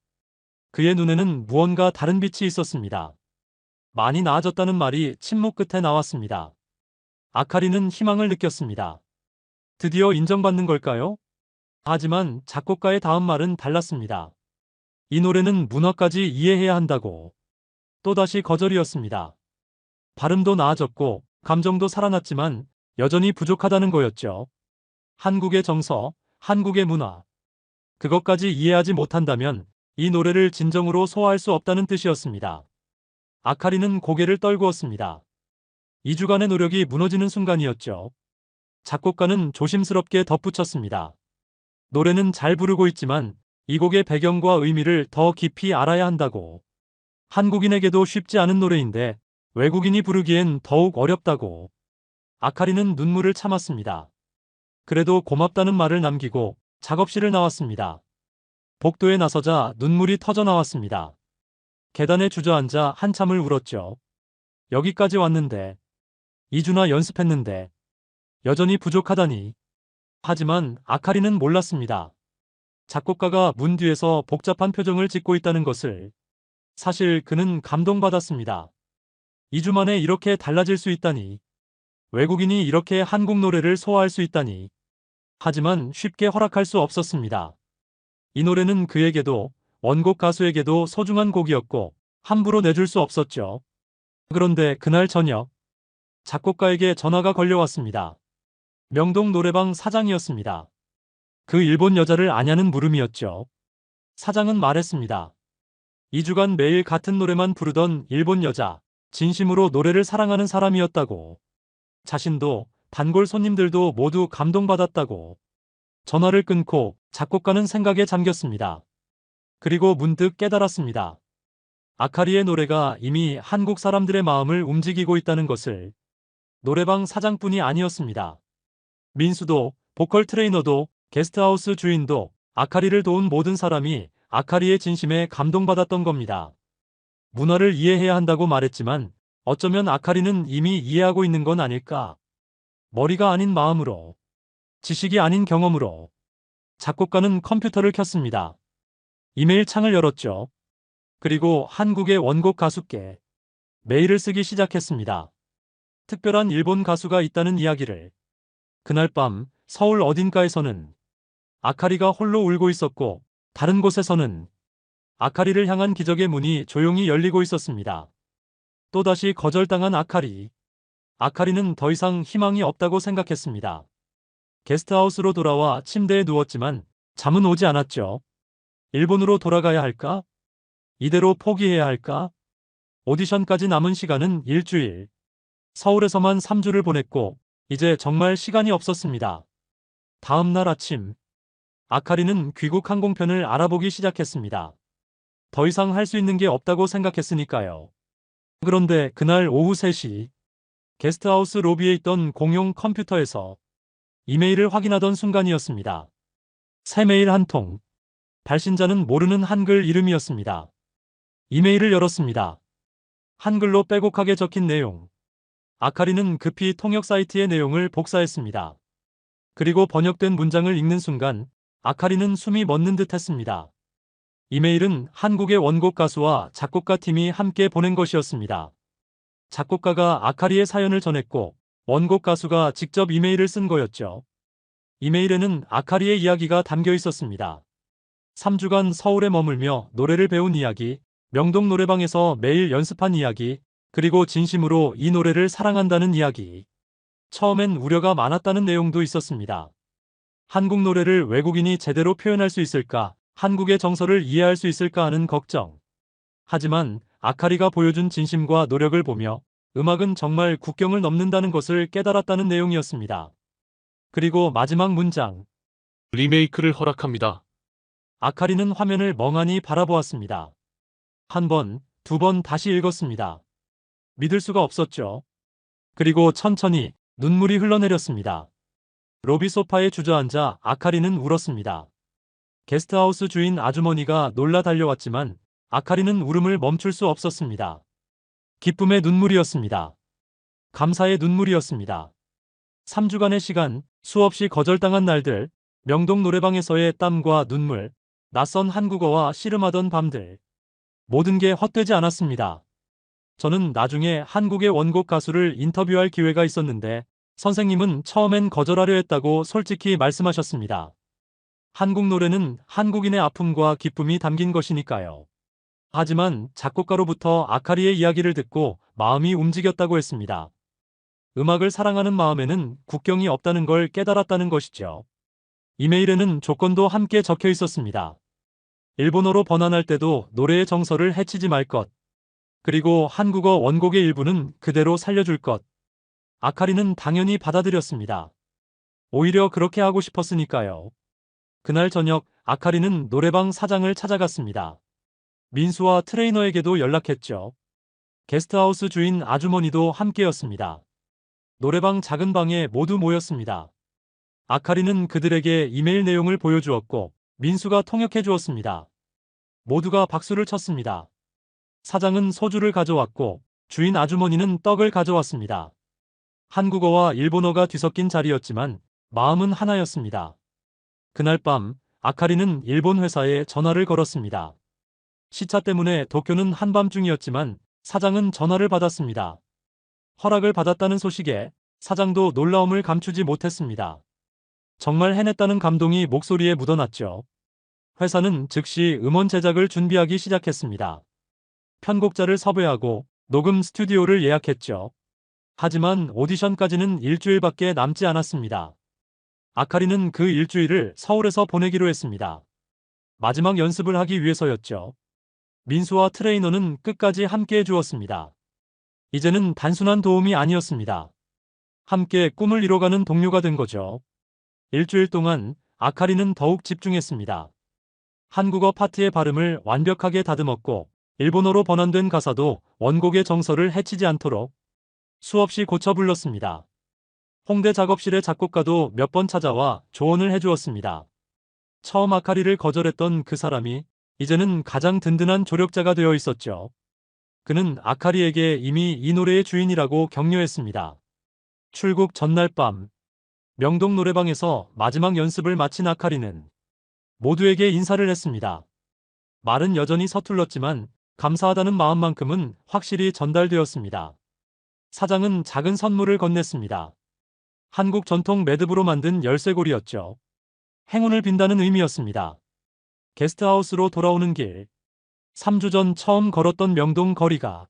그의 눈에는 무언가 다른 빛이 있었습니다. 많이 나아졌다는 말이 침묵 끝에 나왔습니다. 아카리는 희망을 느꼈습니다. 드디어 인정받는 걸까요? 하지만 작곡가의 다음 말은 달랐습니다. 이 노래는 문화까지 이해해야 한다고. 또다시 거절이었습니다. 발음도 나아졌고 감정도 살아났지만 여전히 부족하다는 거였죠. 한국의 정서, 한국의 문화. 그것까지 이해하지 못한다면 이 노래를 진정으로 소화할 수 없다는 뜻이었습니다. 아카리는 고개를 떨구었습니다. 2주간의 노력이 무너지는 순간이었죠. 작곡가는 조심스럽게 덧붙였습니다. 노래는 잘 부르고 있지만 이 곡의 배경과 의미를 더 깊이 알아야 한다고. 한국인에게도 쉽지 않은 노래인데 외국인이 부르기엔 더욱 어렵다고. 아카리는 눈물을 참았습니다. 그래도 고맙다는 말을 남기고 작업실을 나왔습니다. 복도에 나서자 눈물이 터져 나왔습니다. 계단에 주저앉아 한참을 울었죠. 여기까지 왔는데, 2주나 연습했는데, 여전히 부족하다니. 하지만 아카리는 몰랐습니다. 작곡가가 문 뒤에서 복잡한 표정을 짓고 있다는 것을. 사실 그는 감동받았습니다. 2주 만에 이렇게 달라질 수 있다니. 외국인이 이렇게 한국 노래를 소화할 수 있다니. 하지만 쉽게 허락할 수 없었습니다. 이 노래는 그에게도 원곡 가수에게도 소중한 곡이었고 함부로 내줄 수 없었죠. 그런데 그날 저녁 작곡가에게 전화가 걸려왔습니다. 명동 노래방 사장이었습니다. 그 일본 여자를 아냐는 물음이었죠. 사장은 말했습니다. 2주간 매일 같은 노래만 부르던 일본 여자, 진심으로 노래를 사랑하는 사람이었다고. 자신도 단골 손님들도 모두 감동받았다고. 전화를 끊고 작곡가는 생각에 잠겼습니다. 그리고 문득 깨달았습니다. 아카리의 노래가 이미 한국 사람들의 마음을 움직이고 있다는 것을. 노래방 사장뿐이 아니었습니다. 민수도, 보컬 트레이너도, 게스트하우스 주인도, 아카리를 도운 모든 사람이 아카리의 진심에 감동받았던 겁니다. 문화를 이해해야 한다고 말했지만 어쩌면 아카리는 이미 이해하고 있는 건 아닐까. 머리가 아닌 마음으로, 지식이 아닌 경험으로. 작곡가는 컴퓨터를 켰습니다. 이메일 창을 열었죠. 그리고 한국의 원곡 가수께 메일을 쓰기 시작했습니다. 특별한 일본 가수가 있다는 이야기를. 그날 밤 서울 어딘가에서는 아카리가 홀로 울고 있었고 다른 곳에서는 아카리를 향한 기적의 문이 조용히 열리고 있었습니다. 또다시 거절당한 아카리. 아카리는 더 이상 희망이 없다고 생각했습니다. 게스트하우스로 돌아와 침대에 누웠지만 잠은 오지 않았죠. 일본으로 돌아가야 할까? 이대로 포기해야 할까? 오디션까지 남은 시간은 일주일. 서울에서만 3주를 보냈고 이제 정말 시간이 없었습니다. 다음 날 아침 아카리는 귀국 항공편을 알아보기 시작했습니다. 더 이상 할 수 있는 게 없다고 생각했으니까요. 그런데 그날 오후 3시 게스트하우스 로비에 있던 공용 컴퓨터에서 이메일을 확인하던 순간이었습니다. 새 메일 한 통. 발신자는 모르는 한글 이름이었습니다. 이메일을 열었습니다. 한글로 빼곡하게 적힌 내용. 아카리는 급히 통역 사이트의 내용을 복사했습니다. 그리고 번역된 문장을 읽는 순간 아카리는 숨이 멎는 듯 했습니다. 이메일은 한국의 원곡 가수와 작곡가 팀이 함께 보낸 것이었습니다. 작곡가가 아카리의 사연을 전했고 원곡 가수가 직접 이메일을 쓴 거였죠. 이메일에는 아카리의 이야기가 담겨 있었습니다. 3주간 서울에 머물며 노래를 배운 이야기, 명동 노래방에서 매일 연습한 이야기, 그리고 진심으로 이 노래를 사랑한다는 이야기. 처음엔 우려가 많았다는 내용도 있었습니다. 한국 노래를 외국인이 제대로 표현할 수 있을까, 한국의 정서를 이해할 수 있을까 하는 걱정. 하지만 아카리가 보여준 진심과 노력을 보며 음악은 정말 국경을 넘는다는 것을 깨달았다는 내용이었습니다. 그리고 마지막 문장. 리메이크를 허락합니다. 아카리는 화면을 멍하니 바라보았습니다. 한 번, 두 번 다시 읽었습니다. 믿을 수가 없었죠. 그리고 천천히 눈물이 흘러내렸습니다. 로비 소파에 주저앉아 아카리는 울었습니다. 게스트하우스 주인 아주머니가 놀라 달려왔지만 아카리는 울음을 멈출 수 없었습니다. 기쁨의 눈물이었습니다. 감사의 눈물이었습니다. 3주간의 시간, 수없이 거절당한 날들, 명동 노래방에서의 땀과 눈물, 낯선 한국어와 씨름하던 밤들. 모든 게 헛되지 않았습니다. 저는 나중에 한국의 원곡 가수를 인터뷰할 기회가 있었는데 선생님은 처음엔 거절하려 했다고 솔직히 말씀하셨습니다. 한국 노래는 한국인의 아픔과 기쁨이 담긴 것이니까요. 하지만 작곡가로부터 아카리의 이야기를 듣고 마음이 움직였다고 했습니다. 음악을 사랑하는 마음에는 국경이 없다는 걸 깨달았다는 것이죠. 이메일에는 조건도 함께 적혀 있었습니다. 일본어로 번안할 때도 노래의 정서를 해치지 말 것. 그리고 한국어 원곡의 일부는 그대로 살려줄 것. 아카리는 당연히 받아들였습니다. 오히려 그렇게 하고 싶었으니까요. 그날 저녁 아카리는 노래방 사장을 찾아갔습니다. 민수와 트레이너에게도 연락했죠. 게스트하우스 주인 아주머니도 함께였습니다. 노래방 작은 방에 모두 모였습니다. 아카리는 그들에게 이메일 내용을 보여주었고 민수가 통역해 주었습니다. 모두가 박수를 쳤습니다. 사장은 소주를 가져왔고 주인 아주머니는 떡을 가져왔습니다. 한국어와 일본어가 뒤섞인 자리였지만 마음은 하나였습니다. 그날 밤 아카리는 일본 회사에 전화를 걸었습니다. 시차 때문에 도쿄는 한밤중이었지만 사장은 전화를 받았습니다. 허락을 받았다는 소식에 사장도 놀라움을 감추지 못했습니다. 정말 해냈다는 감동이 목소리에 묻어났죠. 회사는 즉시 음원 제작을 준비하기 시작했습니다. 편곡자를 섭외하고 녹음 스튜디오를 예약했죠. 하지만 오디션까지는 일주일밖에 남지 않았습니다. 아카리는 그 일주일을 서울에서 보내기로 했습니다. 마지막 연습을 하기 위해서였죠. 민수와 트레이너는 끝까지 함께 해주었습니다. 이제는 단순한 도움이 아니었습니다. 함께 꿈을 이뤄가는 동료가 된 거죠. 일주일 동안 아카리는 더욱 집중했습니다. 한국어 파트의 발음을 완벽하게 다듬었고 일본어로 번안된 가사도 원곡의 정서를 해치지 않도록 수없이 고쳐 불렀습니다. 홍대 작업실의 작곡가도 몇 번 찾아와 조언을 해주었습니다. 처음 아카리를 거절했던 그 사람이 이제는 가장 든든한 조력자가 되어 있었죠. 그는 아카리에게 이미 이 노래의 주인이라고 격려했습니다. 출국 전날 밤, 명동 노래방에서 마지막 연습을 마친 아카리는 모두에게 인사를 했습니다. 말은 여전히 서툴렀지만 감사하다는 마음만큼은 확실히 전달되었습니다. 사장은 작은 선물을 건넸습니다. 한국 전통 매듭으로 만든 열쇠고리였죠. 행운을 빈다는 의미였습니다. 게스트하우스로 돌아오는 길, 3주 전 처음 걸었던 명동 거리가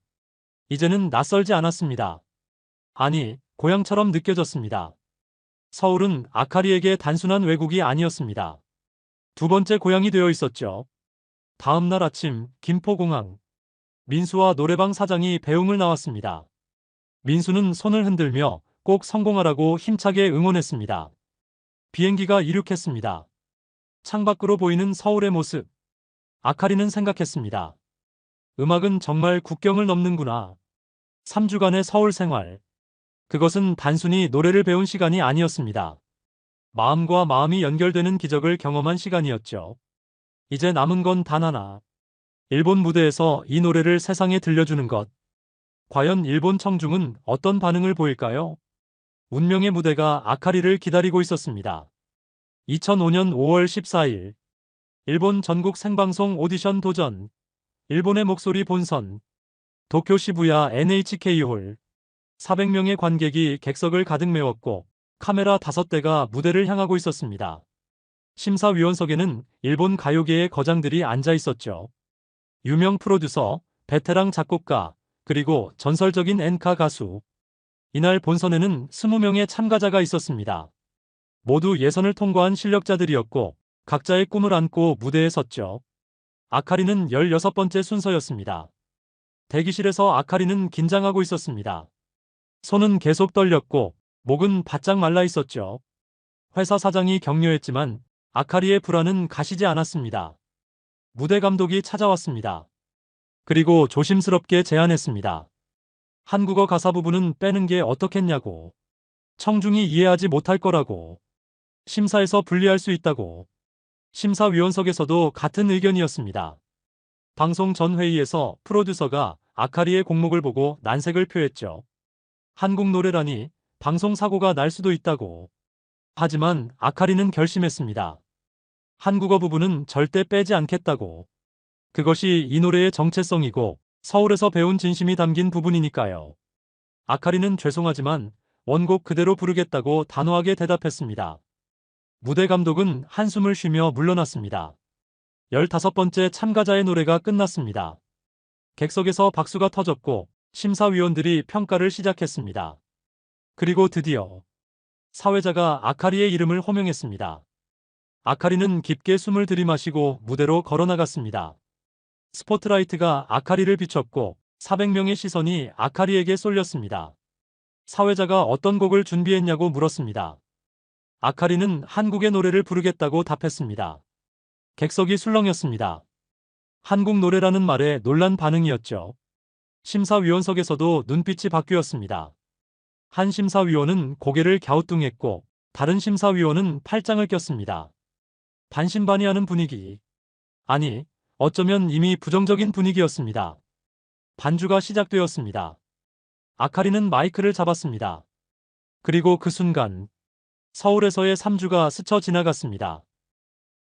이제는 낯설지 않았습니다. 아니, 고향처럼 느껴졌습니다. 서울은 아카리에게 단순한 외국이 아니었습니다. 두 번째 고향이 되어 있었죠. 다음 날 아침 김포공항, 민수와 노래방 사장이 배웅을 나왔습니다. 민수는 손을 흔들며 꼭 성공하라고 힘차게 응원했습니다. 비행기가 이륙했습니다. 창밖으로 보이는 서울의 모습. 아카리는 생각했습니다. 음악은 정말 국경을 넘는구나. 3주간의 서울 생활. 그것은 단순히 노래를 배운 시간이 아니었습니다. 마음과 마음이 연결되는 기적을 경험한 시간이었죠. 이제 남은 건 단 하나. 일본 무대에서 이 노래를 세상에 들려주는 것. 과연 일본 청중은 어떤 반응을 보일까요? 운명의 무대가 아카리를 기다리고 있었습니다. 2005년 5월 14일. 일본 전국 생방송 오디션 도전. 일본의 목소리 본선. 도쿄 시부야 NHK홀. 400명의 관객이 객석을 가득 메웠고 카메라 5대가 무대를 향하고 있었습니다. 심사위원석에는 일본 가요계의 거장들이 앉아 있었죠. 유명 프로듀서, 베테랑 작곡가, 그리고 전설적인 엔카 가수. 이날 본선에는 20명의 참가자가 있었습니다. 모두 예선을 통과한 실력자들이었고 각자의 꿈을 안고 무대에 섰죠. 아카리는 16번째 순서였습니다. 대기실에서 아카리는 긴장하고 있었습니다. 손은 계속 떨렸고 목은 바짝 말라 있었죠. 회사 사장이 격려했지만 아카리의 불안은 가시지 않았습니다. 무대 감독이 찾아왔습니다. 그리고 조심스럽게 제안했습니다. 한국어 가사 부분은 빼는 게 어떻겠냐고. 청중이 이해하지 못할 거라고. 심사에서 불리할 수 있다고. 심사위원석에서도 같은 의견이었습니다. 방송 전 회의에서 프로듀서가 아카리의 곡목을 보고 난색을 표했죠. 한국 노래라니 방송 사고가 날 수도 있다고. 하지만 아카리는 결심했습니다. 한국어 부분은 절대 빼지 않겠다고. 그것이 이 노래의 정체성이고 서울에서 배운 진심이 담긴 부분이니까요. 아카리는 죄송하지만 원곡 그대로 부르겠다고 단호하게 대답했습니다. 무대 감독은 한숨을 쉬며 물러났습니다. 15번째 참가자의 노래가 끝났습니다. 객석에서 박수가 터졌고 심사위원들이 평가를 시작했습니다. 그리고 드디어 사회자가 아카리의 이름을 호명했습니다. 아카리는 깊게 숨을 들이마시고 무대로 걸어나갔습니다. 스포트라이트가 아카리를 비췄고 400명의 시선이 아카리에게 쏠렸습니다. 사회자가 어떤 곡을 준비했냐고 물었습니다. 아카리는 한국의 노래를 부르겠다고 답했습니다. 객석이 술렁였습니다. 한국 노래라는 말에 놀란 반응이었죠. 심사위원석에서도 눈빛이 바뀌었습니다. 한 심사위원은 고개를 갸우뚱했고 다른 심사위원은 팔짱을 꼈습니다. 반신반의하는 분위기. 아니, 어쩌면 이미 부정적인 분위기였습니다. 반주가 시작되었습니다. 아카리는 마이크를 잡았습니다. 그리고 그 순간 서울에서의 3주가 스쳐 지나갔습니다.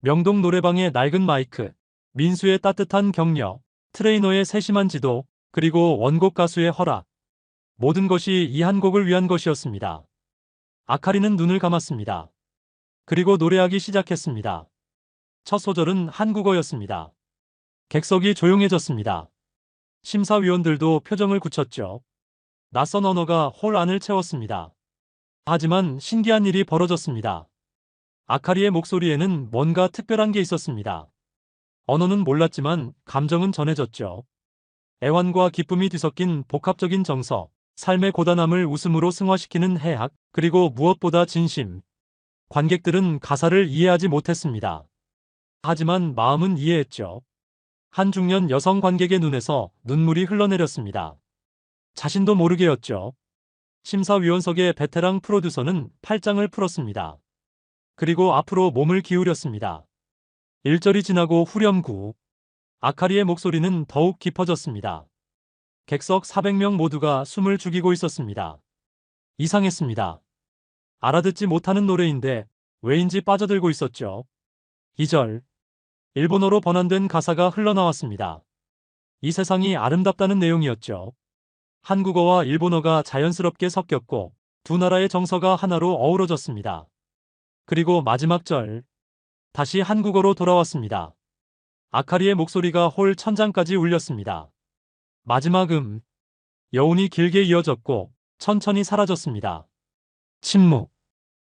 명동 노래방의 낡은 마이크, 민수의 따뜻한 격려, 트레이너의 세심한 지도, 그리고 원곡 가수의 허락. 모든 것이 이 한 곡을 위한 것이었습니다. 아카리는 눈을 감았습니다. 그리고 노래하기 시작했습니다. 첫 소절은 한국어였습니다. 객석이 조용해졌습니다. 심사위원들도 표정을 굳혔죠. 낯선 언어가 홀 안을 채웠습니다. 하지만 신기한 일이 벌어졌습니다. 아카리의 목소리에는 뭔가 특별한 게 있었습니다. 언어는 몰랐지만 감정은 전해졌죠. 애환과 기쁨이 뒤섞인 복합적인 정서, 삶의 고단함을 웃음으로 승화시키는 해악, 그리고 무엇보다 진심. 관객들은 가사를 이해하지 못했습니다. 하지만 마음은 이해했죠. 한 중년 여성 관객의 눈에서 눈물이 흘러내렸습니다. 자신도 모르게였죠. 심사위원석의 베테랑 프로듀서는 팔짱을 풀었습니다. 그리고 앞으로 몸을 기울였습니다. 1절이 지나고 후렴구 아카리의 목소리는 더욱 깊어졌습니다. 객석 400명 모두가 숨을 죽이고 있었습니다. 이상했습니다. 알아듣지 못하는 노래인데 왜인지 빠져들고 있었죠. 2절 일본어로 번안된 가사가 흘러나왔습니다. 이 세상이 아름답다는 내용이었죠. 한국어와 일본어가 자연스럽게 섞였고 두 나라의 정서가 하나로 어우러졌습니다. 그리고 마지막 절 다시 한국어로 돌아왔습니다. 아카리의 목소리가 홀 천장까지 울렸습니다. 마지막 여운이 길게 이어졌고 천천히 사라졌습니다. 침묵.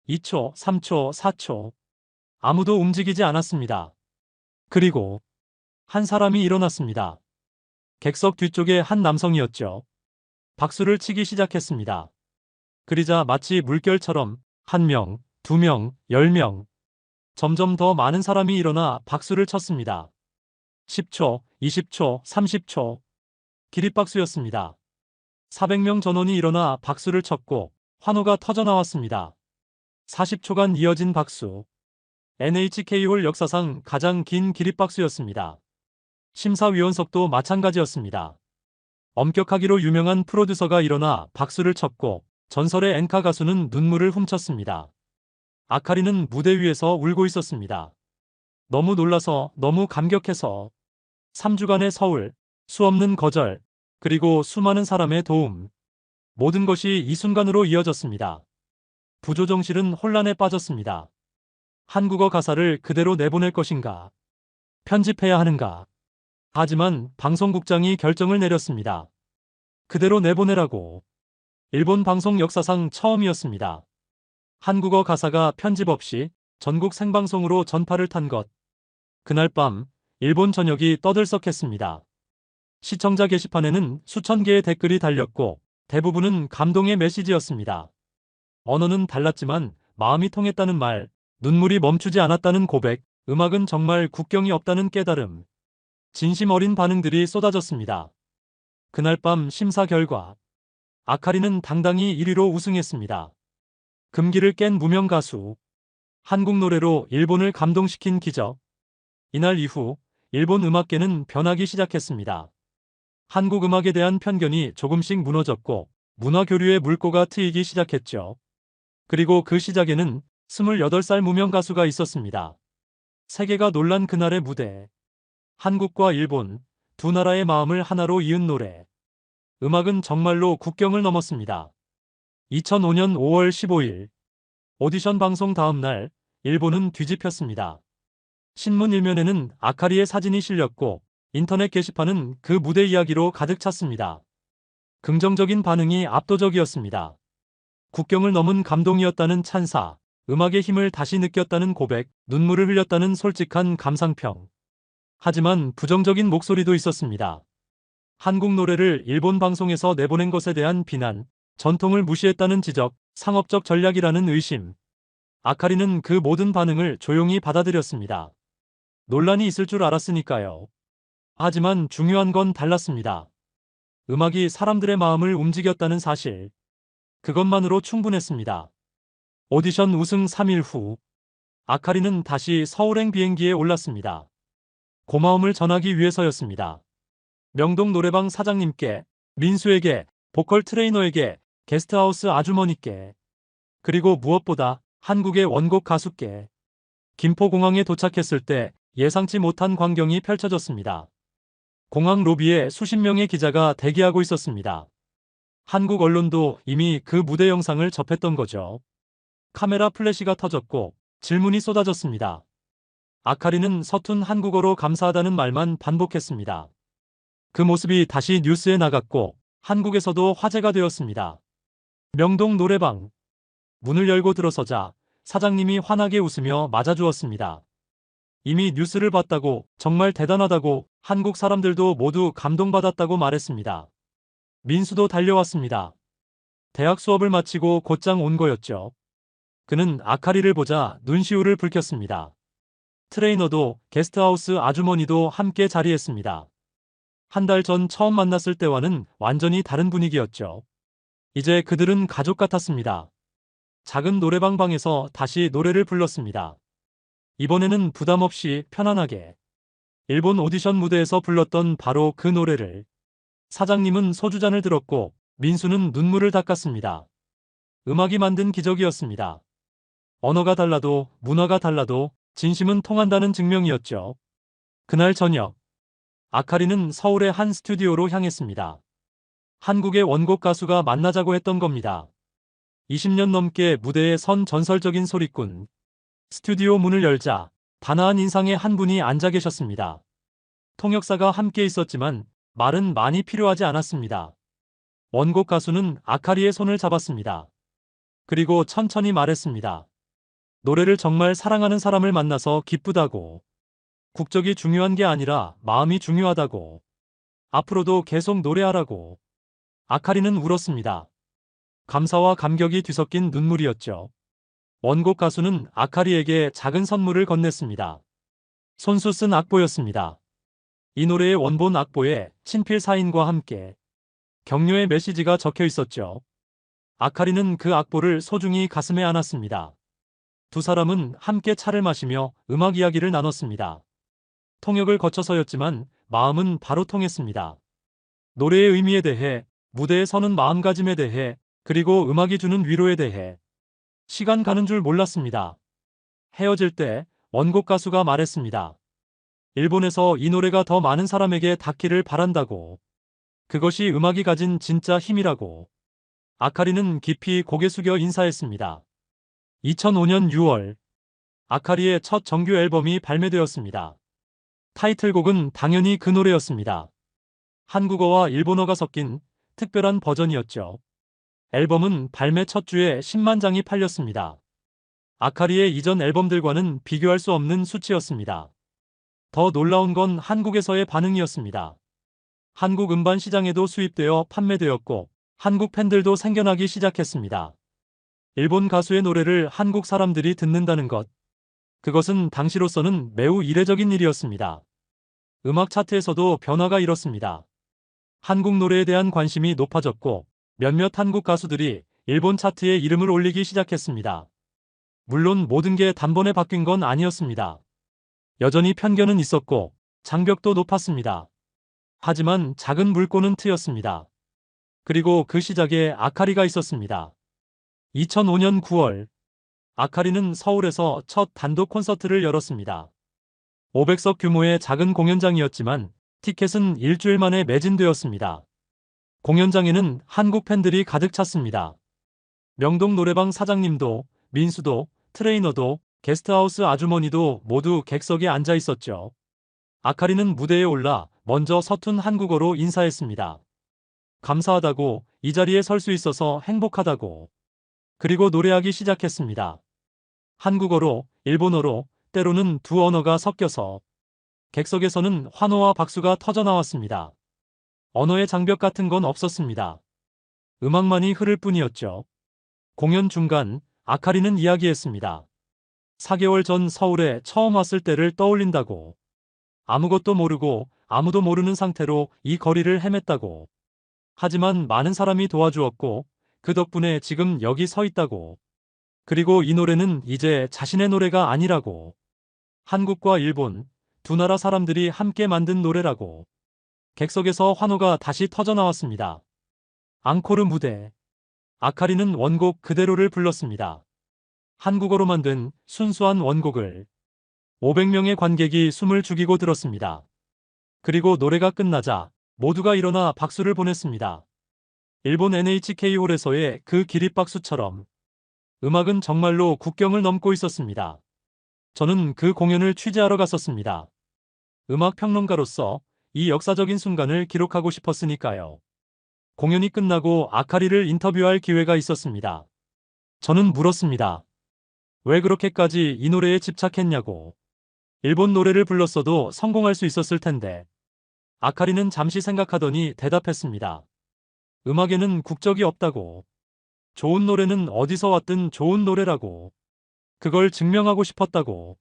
2초, 3초, 4초. 아무도 움직이지 않았습니다. 그리고 한 사람이 일어났습니다. 객석 뒤쪽에 한 남성이었죠. 박수를 치기 시작했습니다. 그러자 마치 물결처럼 1명, 2명, 10명. 점점 더 많은 사람이 일어나 박수를 쳤습니다. 10초, 20초, 30초. 기립박수였습니다. 400명 전원이 일어나 박수를 쳤고 환호가 터져나왔습니다. 40초간 이어진 박수. NHK홀 역사상 가장 긴 기립박수였습니다. 심사위원석도 마찬가지였습니다. 엄격하기로 유명한 프로듀서가 일어나 박수를 쳤고 전설의 엔카 가수는 눈물을 훔쳤습니다. 아카리는 무대 위에서 울고 있었습니다. 너무 놀라서, 너무 감격해서. 3주간의 서울, 수없는 거절, 그리고 수많은 사람의 도움. 모든 것이 이 순간으로 이어졌습니다. 부조정실은 혼란에 빠졌습니다. 한국어 가사를 그대로 내보낼 것인가? 편집해야 하는가? 하지만 방송국장이 결정을 내렸습니다. 그대로 내보내라고. 일본 방송 역사상 처음이었습니다. 한국어 가사가 편집 없이 전국 생방송으로 전파를 탄 것. 그날 밤 일본 전역이 떠들썩했습니다. 시청자 게시판에는 수천 개의 댓글이 달렸고 대부분은 감동의 메시지였습니다. 언어는 달랐지만 마음이 통했다는 말, 눈물이 멈추지 않았다는 고백, 음악은 정말 국경이 없다는 깨달음. 진심 어린 반응들이 쏟아졌습니다. 그날 밤 심사 결과. 아카리는 당당히 1위로 우승했습니다. 금기를 깬 무명 가수. 한국 노래로 일본을 감동시킨 기적. 이날 이후 일본 음악계는 변하기 시작했습니다. 한국 음악에 대한 편견이 조금씩 무너졌고 문화 교류의 물꼬가 트이기 시작했죠. 그리고 그 시작에는 28살 무명 가수가 있었습니다. 세계가 놀란 그날의 무대. 한국과 일본, 두 나라의 마음을 하나로 이은 노래. 음악은 정말로 국경을 넘었습니다. 2005년 5월 15일. 오디션 방송 다음 날, 일본은 뒤집혔습니다. 신문 일면에는 아카리의 사진이 실렸고, 인터넷 게시판은 그 무대 이야기로 가득 찼습니다. 긍정적인 반응이 압도적이었습니다. 국경을 넘은 감동이었다는 찬사, 음악의 힘을 다시 느꼈다는 고백, 눈물을 흘렸다는 솔직한 감상평. 하지만 부정적인 목소리도 있었습니다. 한국 노래를 일본 방송에서 내보낸 것에 대한 비난, 전통을 무시했다는 지적, 상업적 전략이라는 의심. 아카리는 그 모든 반응을 조용히 받아들였습니다. 논란이 있을 줄 알았으니까요. 하지만 중요한 건 달랐습니다. 음악이 사람들의 마음을 움직였다는 사실. 그것만으로 충분했습니다. 오디션 우승 3일 후, 아카리는 다시 서울행 비행기에 올랐습니다. 고마움을 전하기 위해서였습니다. 명동 노래방 사장님께, 민수에게, 보컬 트레이너에게, 게스트하우스 아주머니께, 그리고 무엇보다 한국의 원곡 가수께. 김포공항에 도착했을 때 예상치 못한 광경이 펼쳐졌습니다. 공항 로비에 수십 명의 기자가 대기하고 있었습니다. 한국 언론도 이미 그 무대 영상을 접했던 거죠. 카메라 플래시가 터졌고 질문이 쏟아졌습니다. 아카리는 서툰 한국어로 감사하다는 말만 반복했습니다. 그 모습이 다시 뉴스에 나갔고 한국에서도 화제가 되었습니다. 명동 노래방. 문을 열고 들어서자 사장님이 환하게 웃으며 맞아주었습니다. 이미 뉴스를 봤다고, 정말 대단하다고, 한국 사람들도 모두 감동받았다고 말했습니다. 민수도 달려왔습니다. 대학 수업을 마치고 곧장 온 거였죠. 그는 아카리를 보자 눈시울을 붉혔습니다. 트레이너도 게스트하우스 아주머니도 함께 자리했습니다. 한 달 전 처음 만났을 때와는 완전히 다른 분위기였죠. 이제 그들은 가족 같았습니다. 작은 노래방 방에서 다시 노래를 불렀습니다. 이번에는 부담 없이 편안하게. 일본 오디션 무대에서 불렀던 바로 그 노래를. 사장님은 소주잔을 들었고 민수는 눈물을 닦았습니다. 음악이 만든 기적이었습니다. 언어가 달라도 문화가 달라도 진심은 통한다는 증명이었죠. 그날 저녁, 아카리는 서울의 한 스튜디오로 향했습니다. 한국의 원곡 가수가 만나자고 했던 겁니다. 20년 넘게 무대에 선 전설적인 소리꾼. 스튜디오 문을 열자 단아한 인상의 한 분이 앉아 계셨습니다. 통역사가 함께 있었지만 말은 많이 필요하지 않았습니다. 원곡 가수는 아카리의 손을 잡았습니다. 그리고 천천히 말했습니다. 노래를 정말 사랑하는 사람을 만나서 기쁘다고. 국적이 중요한 게 아니라 마음이 중요하다고. 앞으로도 계속 노래하라고. 아카리는 울었습니다. 감사와 감격이 뒤섞인 눈물이었죠. 원곡 가수는 아카리에게 작은 선물을 건넸습니다. 손수 쓴 악보였습니다. 이 노래의 원본 악보에 친필 사인과 함께 격려의 메시지가 적혀 있었죠. 아카리는 그 악보를 소중히 가슴에 안았습니다. 두 사람은 함께 차를 마시며 음악 이야기를 나눴습니다. 통역을 거쳐서였지만 마음은 바로 통했습니다. 노래의 의미에 대해, 무대에 서는 마음가짐에 대해, 그리고 음악이 주는 위로에 대해. 시간 가는 줄 몰랐습니다. 헤어질 때 원곡 가수가 말했습니다. 일본에서 이 노래가 더 많은 사람에게 닿기를 바란다고. 그것이 음악이 가진 진짜 힘이라고. 아카리는 깊이 고개 숙여 인사했습니다. 2005년 6월, 아카리의 첫 정규 앨범이 발매되었습니다. 타이틀곡은 당연히 그 노래였습니다. 한국어와 일본어가 섞인 특별한 버전이었죠. 앨범은 발매 첫 주에 10만 장이 팔렸습니다. 아카리의 이전 앨범들과는 비교할 수 없는 수치였습니다. 더 놀라운 건 한국에서의 반응이었습니다. 한국 음반 시장에도 수입되어 판매되었고 한국 팬들도 생겨나기 시작했습니다. 일본 가수의 노래를 한국 사람들이 듣는다는 것. 그것은 당시로서는 매우 이례적인 일이었습니다. 음악 차트에서도 변화가 일었습니다. 한국 노래에 대한 관심이 높아졌고 몇몇 한국 가수들이 일본 차트에 이름을 올리기 시작했습니다. 물론 모든 게 단번에 바뀐 건 아니었습니다. 여전히 편견은 있었고 장벽도 높았습니다. 하지만 작은 물꼬는 트였습니다. 그리고 그 시작에 아카리가 있었습니다. 2005년 9월, 아카리는 서울에서 첫 단독 콘서트를 열었습니다. 500석 규모의 작은 공연장이었지만 티켓은 일주일 만에 매진되었습니다. 공연장에는 한국 팬들이 가득 찼습니다. 명동 노래방 사장님도, 민수도, 트레이너도, 게스트하우스 아주머니도 모두 객석에 앉아 있었죠. 아카리는 무대에 올라 먼저 서툰 한국어로 인사했습니다. 감사하다고, 이 자리에 설 수 있어서 행복하다고. 그리고 노래하기 시작했습니다. 한국어로, 일본어로, 때로는 두 언어가 섞여서 객석에서는 환호와 박수가 터져나왔습니다. 언어의 장벽 같은 건 없었습니다. 음악만이 흐를 뿐이었죠. 공연 중간 아카리는 이야기했습니다. 4개월 전 서울에 처음 왔을 때를 떠올린다고. 아무것도 모르고 아무도 모르는 상태로 이 거리를 헤맸다고. 하지만 많은 사람이 도와주었고 그 덕분에 지금 여기 서 있다고. 그리고 이 노래는 이제 자신의 노래가 아니라고. 한국과 일본, 두 나라 사람들이 함께 만든 노래라고. 객석에서 환호가 다시 터져나왔습니다. 앙코르 무대. 아카리는 원곡 그대로를 불렀습니다. 한국어로만 된 순수한 원곡을 500명의 관객이 숨을 죽이고 들었습니다. 그리고 노래가 끝나자 모두가 일어나 박수를 보냈습니다. 일본 NHK홀에서의 그 기립박수처럼 음악은 정말로 국경을 넘고 있었습니다. 저는 그 공연을 취재하러 갔었습니다. 음악 평론가로서 이 역사적인 순간을 기록하고 싶었으니까요. 공연이 끝나고 아카리를 인터뷰할 기회가 있었습니다. 저는 물었습니다. 왜 그렇게까지 이 노래에 집착했냐고. 일본 노래를 불렀어도 성공할 수 있었을 텐데. 아카리는 잠시 생각하더니 대답했습니다. 음악에는 국적이 없다고. 좋은 노래는 어디서 왔든 좋은 노래라고. 그걸 증명하고 싶었다고.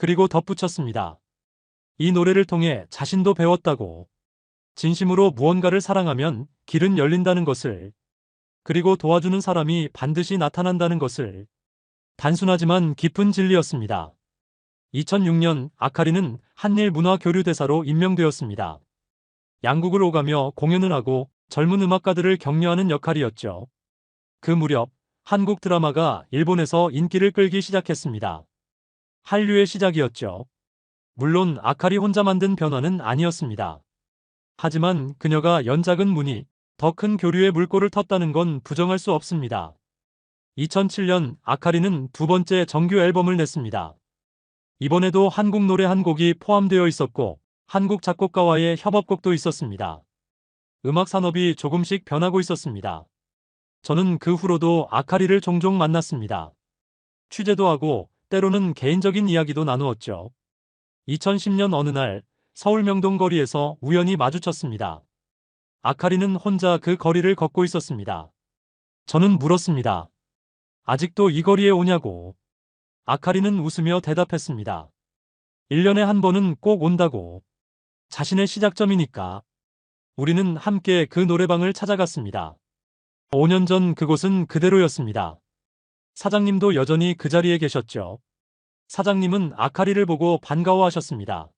그리고 덧붙였습니다. 이 노래를 통해 자신도 배웠다고. 진심으로 무언가를 사랑하면 길은 열린다는 것을, 그리고 도와주는 사람이 반드시 나타난다는 것을. 단순하지만 깊은 진리였습니다. 2006년 아카리는 한일문화교류대사로 임명되었습니다. 양국을 오가며 공연을 하고 젊은 음악가들을 격려하는 역할이었죠. 그 무렵 한국 드라마가 일본에서 인기를 끌기 시작했습니다. 한류의 시작이었죠. 물론 아카리 혼자 만든 변화는 아니었습니다. 하지만 그녀가 연작은 문이 더 큰 교류의 물꼬를 텄다는 건 부정할 수 없습니다. 2007년 아카리는 두 번째 정규 앨범을 냈습니다. 이번에도 한국 노래 한 곡이 포함되어 있었고 한국 작곡가와의 협업곡도 있었습니다. 음악 산업이 조금씩 변하고 있었습니다. 저는 그 후로도 아카리를 종종 만났습니다. 취재도 하고 때로는 개인적인 이야기도 나누었죠. 2010년 어느 날 서울 명동 거리에서 우연히 마주쳤습니다. 아카리는 혼자 그 거리를 걷고 있었습니다. 저는 물었습니다. 아직도 이 거리에 오냐고. 아카리는 웃으며 대답했습니다. 1년에 한 번은 꼭 온다고. 자신의 시작점이니까. 우리는 함께 그 노래방을 찾아갔습니다. 5년 전 그곳은 그대로였습니다. 사장님도 여전히 그 자리에 계셨죠. 사장님은 아카리를 보고 반가워하셨습니다.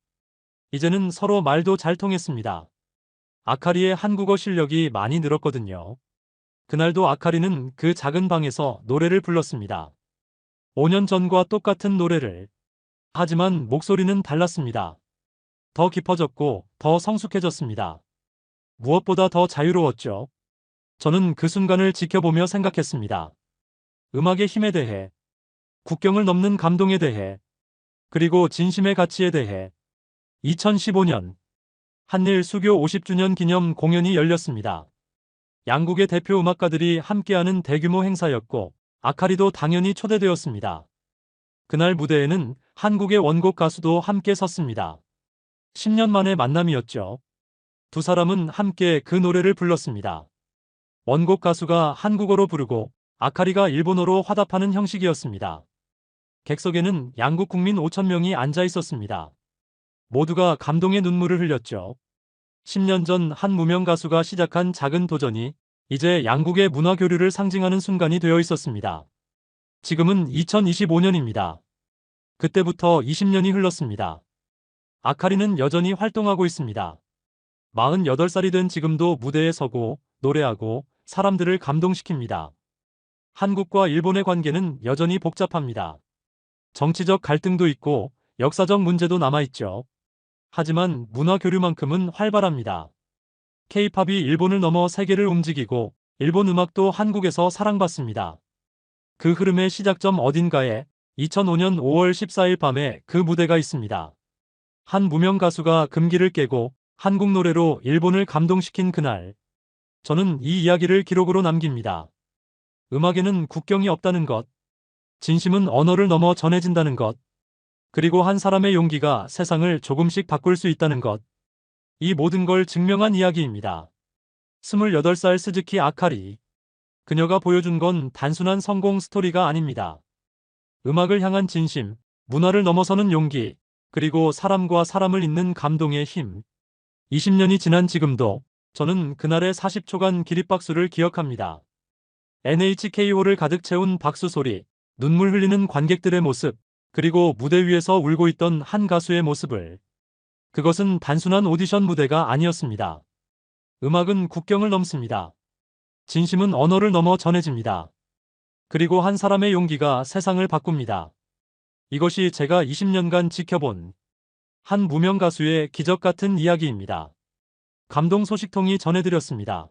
이제는 서로 말도 잘 통했습니다. 아카리의 한국어 실력이 많이 늘었거든요. 그날도 아카리는 그 작은 방에서 노래를 불렀습니다. 5년 전과 똑같은 노래를. 하지만 목소리는 달랐습니다. 더 깊어졌고 더 성숙해졌습니다. 무엇보다 더 자유로웠죠. 저는 그 순간을 지켜보며 생각했습니다. 음악의 힘에 대해, 국경을 넘는 감동에 대해, 그리고 진심의 가치에 대해. 2015년 한일 수교 50주년 기념 공연이 열렸습니다. 양국의 대표 음악가들이 함께하는 대규모 행사였고 아카리도 당연히 초대되었습니다. 그날 무대에는 한국의 원곡 가수도 함께 섰습니다. 10년 만의 만남이었죠. 두 사람은 함께 그 노래를 불렀습니다. 원곡 가수가 한국어로 부르고 아카리가 일본어로 화답하는 형식이었습니다. 객석에는 양국 국민 5,000명이 앉아 있었습니다. 모두가 감동의 눈물을 흘렸죠. 10년 전 한 무명 가수가 시작한 작은 도전이 이제 양국의 문화 교류를 상징하는 순간이 되어 있었습니다. 지금은 2025년입니다. 그때부터 20년이 흘렀습니다. 아카리는 여전히 활동하고 있습니다. 48살이 된 지금도 무대에 서고 노래하고 사람들을 감동시킵니다. 한국과 일본의 관계는 여전히 복잡합니다. 정치적 갈등도 있고 역사적 문제도 남아있죠. 하지만 문화 교류만큼은 활발합니다. K-팝이 일본을 넘어 세계를 움직이고 일본 음악도 한국에서 사랑받습니다. 그 흐름의 시작점 어딘가에 2005년 5월 14일 밤에 그 무대가 있습니다. 한 무명 가수가 금기를 깨고 한국 노래로 일본을 감동시킨 그날. 저는 이 이야기를 기록으로 남깁니다. 음악에는 국경이 없다는 것, 진심은 언어를 넘어 전해진다는 것, 그리고 한 사람의 용기가 세상을 조금씩 바꿀 수 있다는 것. 이 모든 걸 증명한 이야기입니다. 28살 스즈키 아카리. 그녀가 보여준 건 단순한 성공 스토리가 아닙니다. 음악을 향한 진심, 문화를 넘어서는 용기, 그리고 사람과 사람을 잇는 감동의 힘. 20년이 지난 지금도 저는 그날의 40초간 기립박수를 기억합니다. NHK홀을 가득 채운 박수 소리, 눈물 흘리는 관객들의 모습, 그리고 무대 위에서 울고 있던 한 가수의 모습을. 그것은 단순한 오디션 무대가 아니었습니다. 음악은 국경을 넘습니다. 진심은 언어를 넘어 전해집니다. 그리고 한 사람의 용기가 세상을 바꿉니다. 이것이 제가 20년간 지켜본 한 무명 가수의 기적 같은 이야기입니다. 감동 소식통이 전해드렸습니다.